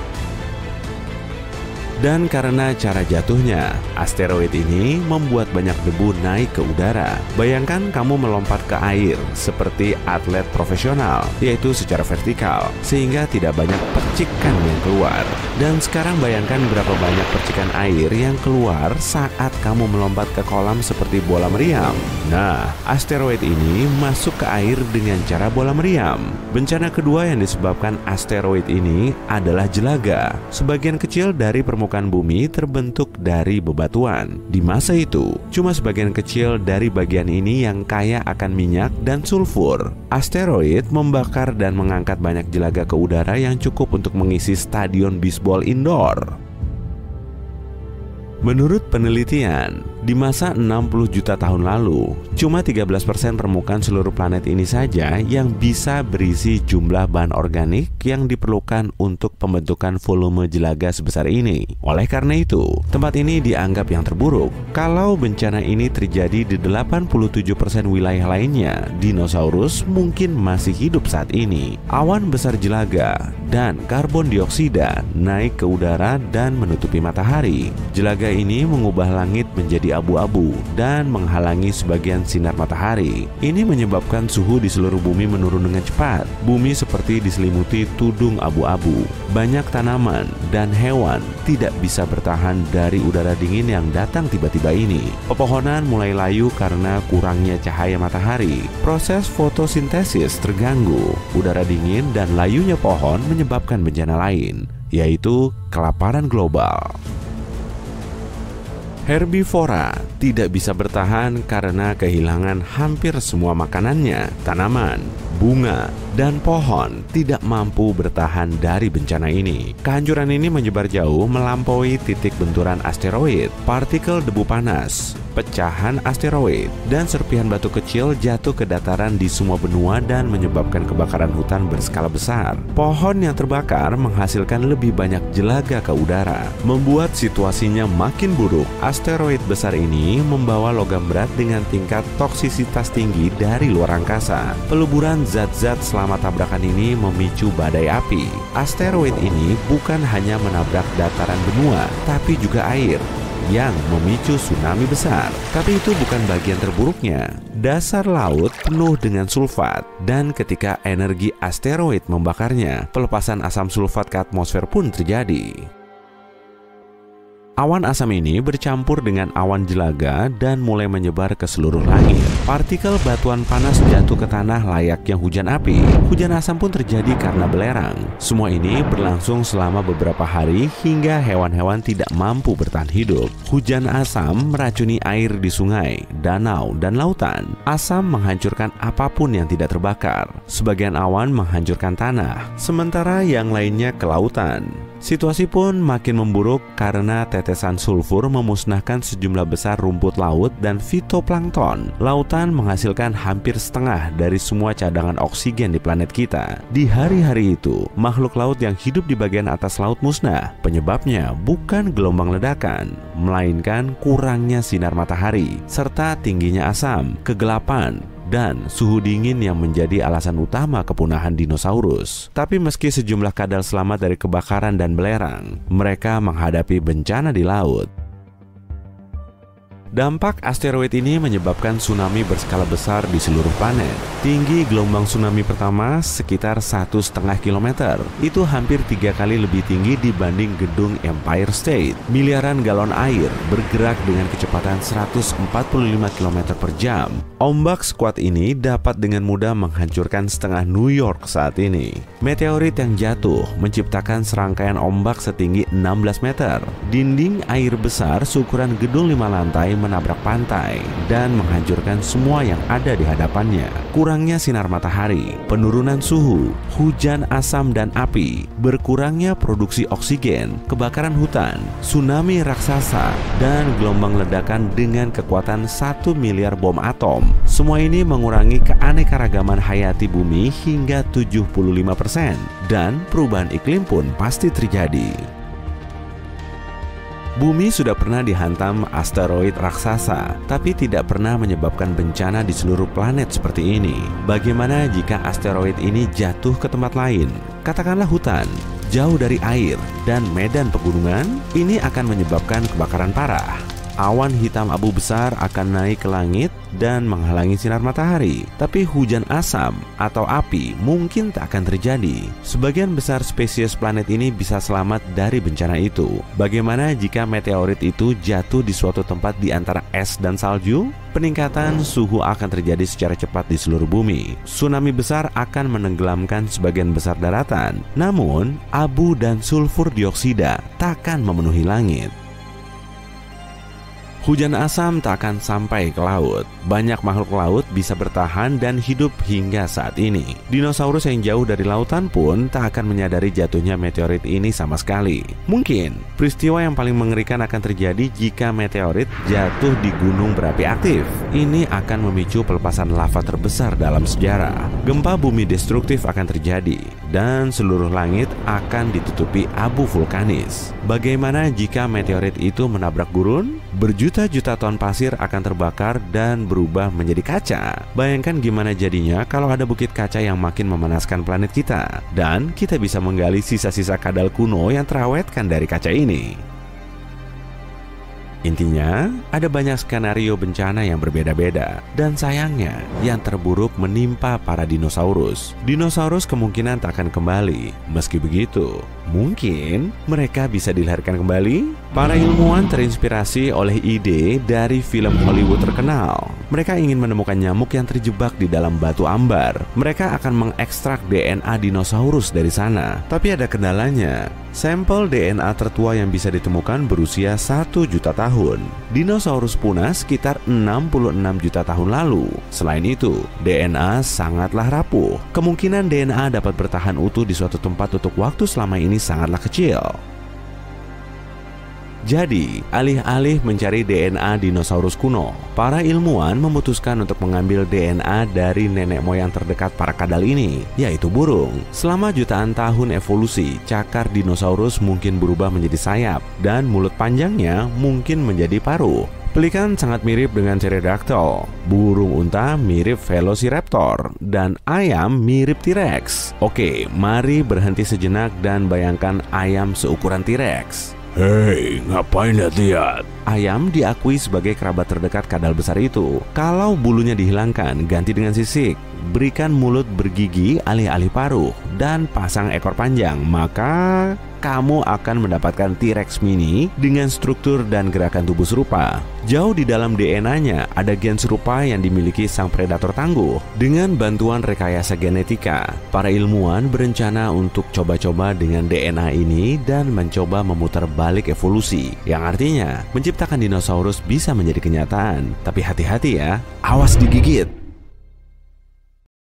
Dan karena cara jatuhnya, asteroid ini membuat banyak debu naik ke udara. Bayangkan kamu melompat ke air seperti atlet profesional, yaitu secara vertikal, sehingga tidak banyak percikan yang keluar. Dan sekarang bayangkan berapa banyak percikan air yang keluar saat kamu melompat ke kolam seperti bola meriam. Nah, asteroid ini masuk ke air dengan cara bola meriam. Bencana kedua yang disebabkan asteroid ini adalah jelaga. Sebagian kecil dari permukaan bumi terbentuk dari bebatuan. Di masa itu, cuma sebagian kecil dari bagian ini yang kaya akan minyak dan sulfur. Asteroid membakar dan mengangkat banyak jelaga ke udara yang cukup untuk mengisi stadion bisbol indoor. Menurut penelitian, di masa 60 juta tahun lalu, cuma 13% permukaan seluruh planet ini saja yang bisa berisi jumlah bahan organik yang diperlukan untuk pembentukan volume jelaga sebesar ini. Oleh karena itu, tempat ini dianggap yang terburuk. Kalau bencana ini terjadi di 87% wilayah lainnya, dinosaurus mungkin masih hidup saat ini. Awan besar jelaga dan karbon dioksida naik ke udara dan menutupi matahari. Jelaga ini mengubah langit menjadi abu-abu dan menghalangi sebagian sinar matahari. Ini menyebabkan suhu di seluruh bumi menurun dengan cepat. Bumi seperti diselimuti tudung abu-abu. Banyak tanaman dan hewan tidak bisa bertahan dari udara dingin yang datang tiba-tiba ini. Pepohonan mulai layu karena kurangnya cahaya matahari. Proses fotosintesis terganggu. Udara dingin dan layunya pohon menyebabkan bencana lain, yaitu kelaparan global. Herbivora tidak bisa bertahan karena kehilangan hampir semua makanannya. Tanaman, bunga, dan pohon tidak mampu bertahan dari bencana ini. Kehancuran ini menyebar jauh melampaui titik benturan asteroid. Partikel debu panas, pecahan asteroid, dan serpihan batu kecil jatuh ke dataran di semua benua dan menyebabkan kebakaran hutan berskala besar. Pohon yang terbakar menghasilkan lebih banyak jelaga ke udara, membuat situasinya makin buruk. Asteroid besar ini membawa logam berat dengan tingkat toksisitas tinggi dari luar angkasa. Peluburan zat-zat selama tabrakan ini memicu badai api. Asteroid ini bukan hanya menabrak dataran benua, tapi juga air yang memicu tsunami besar. Tapi itu bukan bagian terburuknya. Dasar laut penuh dengan sulfat, dan ketika energi asteroid membakarnya, pelepasan asam sulfat ke atmosfer pun terjadi. Awan asam ini bercampur dengan awan jelaga dan mulai menyebar ke seluruh langit. Partikel batuan panas jatuh ke tanah layaknya hujan api. Hujan asam pun terjadi karena belerang. Semua ini berlangsung selama beberapa hari hingga hewan-hewan tidak mampu bertahan hidup. Hujan asam meracuni air di sungai, danau, dan lautan. Asam menghancurkan apapun yang tidak terbakar. Sebagian awan menghancurkan tanah, sementara yang lainnya ke lautan. Situasi pun makin memburuk karena tetesan sulfur memusnahkan sejumlah besar rumput laut dan fitoplankton. Lautan menghasilkan hampir setengah dari semua cadangan oksigen di planet kita. Di hari-hari itu, makhluk laut yang hidup di bagian atas laut musnah. Penyebabnya bukan gelombang ledakan, melainkan kurangnya sinar matahari, serta tingginya asam, kegelapan, dan suhu dingin yang menjadi alasan utama kepunahan dinosaurus. Tapi meski sejumlah kadal selamat dari kebakaran dan belerang, mereka menghadapi bencana di laut. Dampak asteroid ini menyebabkan tsunami berskala besar di seluruh planet. Tinggi gelombang tsunami pertama sekitar 1,5 km. Itu hampir 3 kali lebih tinggi dibanding gedung Empire State. Miliaran galon air bergerak dengan kecepatan 145 km per jam. Ombak sekuat ini dapat dengan mudah menghancurkan setengah New York saat ini. Meteorit yang jatuh menciptakan serangkaian ombak setinggi 16 meter. Dinding air besar seukuran gedung 5 lantai menabrak pantai dan menghancurkan semua yang ada di hadapannya. Kurangnya sinar matahari, penurunan suhu, hujan asam dan api, berkurangnya produksi oksigen, kebakaran hutan, tsunami raksasa, dan gelombang ledakan dengan kekuatan 1 miliar bom atom. Semua ini mengurangi keanekaragaman hayati bumi hingga 75%, dan perubahan iklim pun pasti terjadi. Bumi sudah pernah dihantam asteroid raksasa, tapi tidak pernah menyebabkan bencana di seluruh planet seperti ini. Bagaimana jika asteroid ini jatuh ke tempat lain? Katakanlah hutan. jauh dari air dan medan pegunungan, ini akan menyebabkan kebakaran parah. Awan hitam abu besar akan naik ke langit dan menghalangi sinar matahari. Tapi hujan asam atau api mungkin tak akan terjadi. Sebagian besar spesies planet ini bisa selamat dari bencana itu. Bagaimana jika meteorit itu jatuh di suatu tempat di antara es dan salju? Peningkatan suhu akan terjadi secara cepat di seluruh bumi. Tsunami besar akan menenggelamkan sebagian besar daratan. Namun, abu dan sulfur dioksida takkan memenuhi langit. Hujan asam tak akan sampai ke laut. Banyak makhluk laut bisa bertahan dan hidup hingga saat ini. Dinosaurus yang jauh dari lautan pun tak akan menyadari jatuhnya meteorit ini sama sekali. Mungkin peristiwa yang paling mengerikan akan terjadi jika meteorit jatuh di gunung berapi aktif. Ini akan memicu pelepasan lava terbesar dalam sejarah. Gempa bumi destruktif akan terjadi dan seluruh langit akan ditutupi abu vulkanis. Bagaimana jika meteorit itu menabrak gurun? Berjuta-juta ton pasir akan terbakar dan berubah menjadi kaca. Bayangkan gimana jadinya kalau ada bukit kaca yang makin memanaskan planet kita. Dan kita bisa menggali sisa-sisa kadal kuno yang terawetkan dari kaca ini. Intinya, ada banyak skenario bencana yang berbeda-beda. Dan sayangnya, yang terburuk menimpa para dinosaurus. Dinosaurus kemungkinan tak akan kembali. Meski begitu, mungkin mereka bisa dilahirkan kembali. Para ilmuwan terinspirasi oleh ide dari film Hollywood terkenal. Mereka ingin menemukan nyamuk yang terjebak di dalam batu ambar. Mereka akan mengekstrak DNA dinosaurus dari sana. Tapi ada kendalanya. Sampel DNA tertua yang bisa ditemukan berusia 1 juta tahun. Dinosaurus punah sekitar 66 juta tahun lalu. Selain itu, DNA sangatlah rapuh. Kemungkinan DNA dapat bertahan utuh di suatu tempat untuk waktu selama ini sangatlah kecil. Jadi, alih-alih mencari DNA dinosaurus kuno, para ilmuwan memutuskan untuk mengambil DNA dari nenek moyang terdekat para kadal ini, yaitu burung. Selama jutaan tahun evolusi, cakar dinosaurus mungkin berubah menjadi sayap, dan mulut panjangnya mungkin menjadi paruh. Pelikan sangat mirip dengan Pterodactyl, burung unta mirip Velociraptor, dan ayam mirip T-Rex. Oke, mari berhenti sejenak dan bayangkan ayam seukuran T-Rex. Hei, ngapain lihat-lihat? Ayam diakui sebagai kerabat terdekat kadal besar itu. Kalau bulunya dihilangkan, ganti dengan sisik. Berikan mulut bergigi alih-alih paruh, dan pasang ekor panjang, maka kamu akan mendapatkan T-Rex mini dengan struktur dan gerakan tubuh serupa. Jauh di dalam DNA-nya ada gen serupa yang dimiliki sang predator tangguh. Dengan bantuan rekayasa genetika, para ilmuwan berencana untuk coba-coba dengan DNA ini dan mencoba memutar balik evolusi. Yang artinya, menciptakan dinosaurus bisa menjadi kenyataan. Tapi hati-hati ya, awas digigit.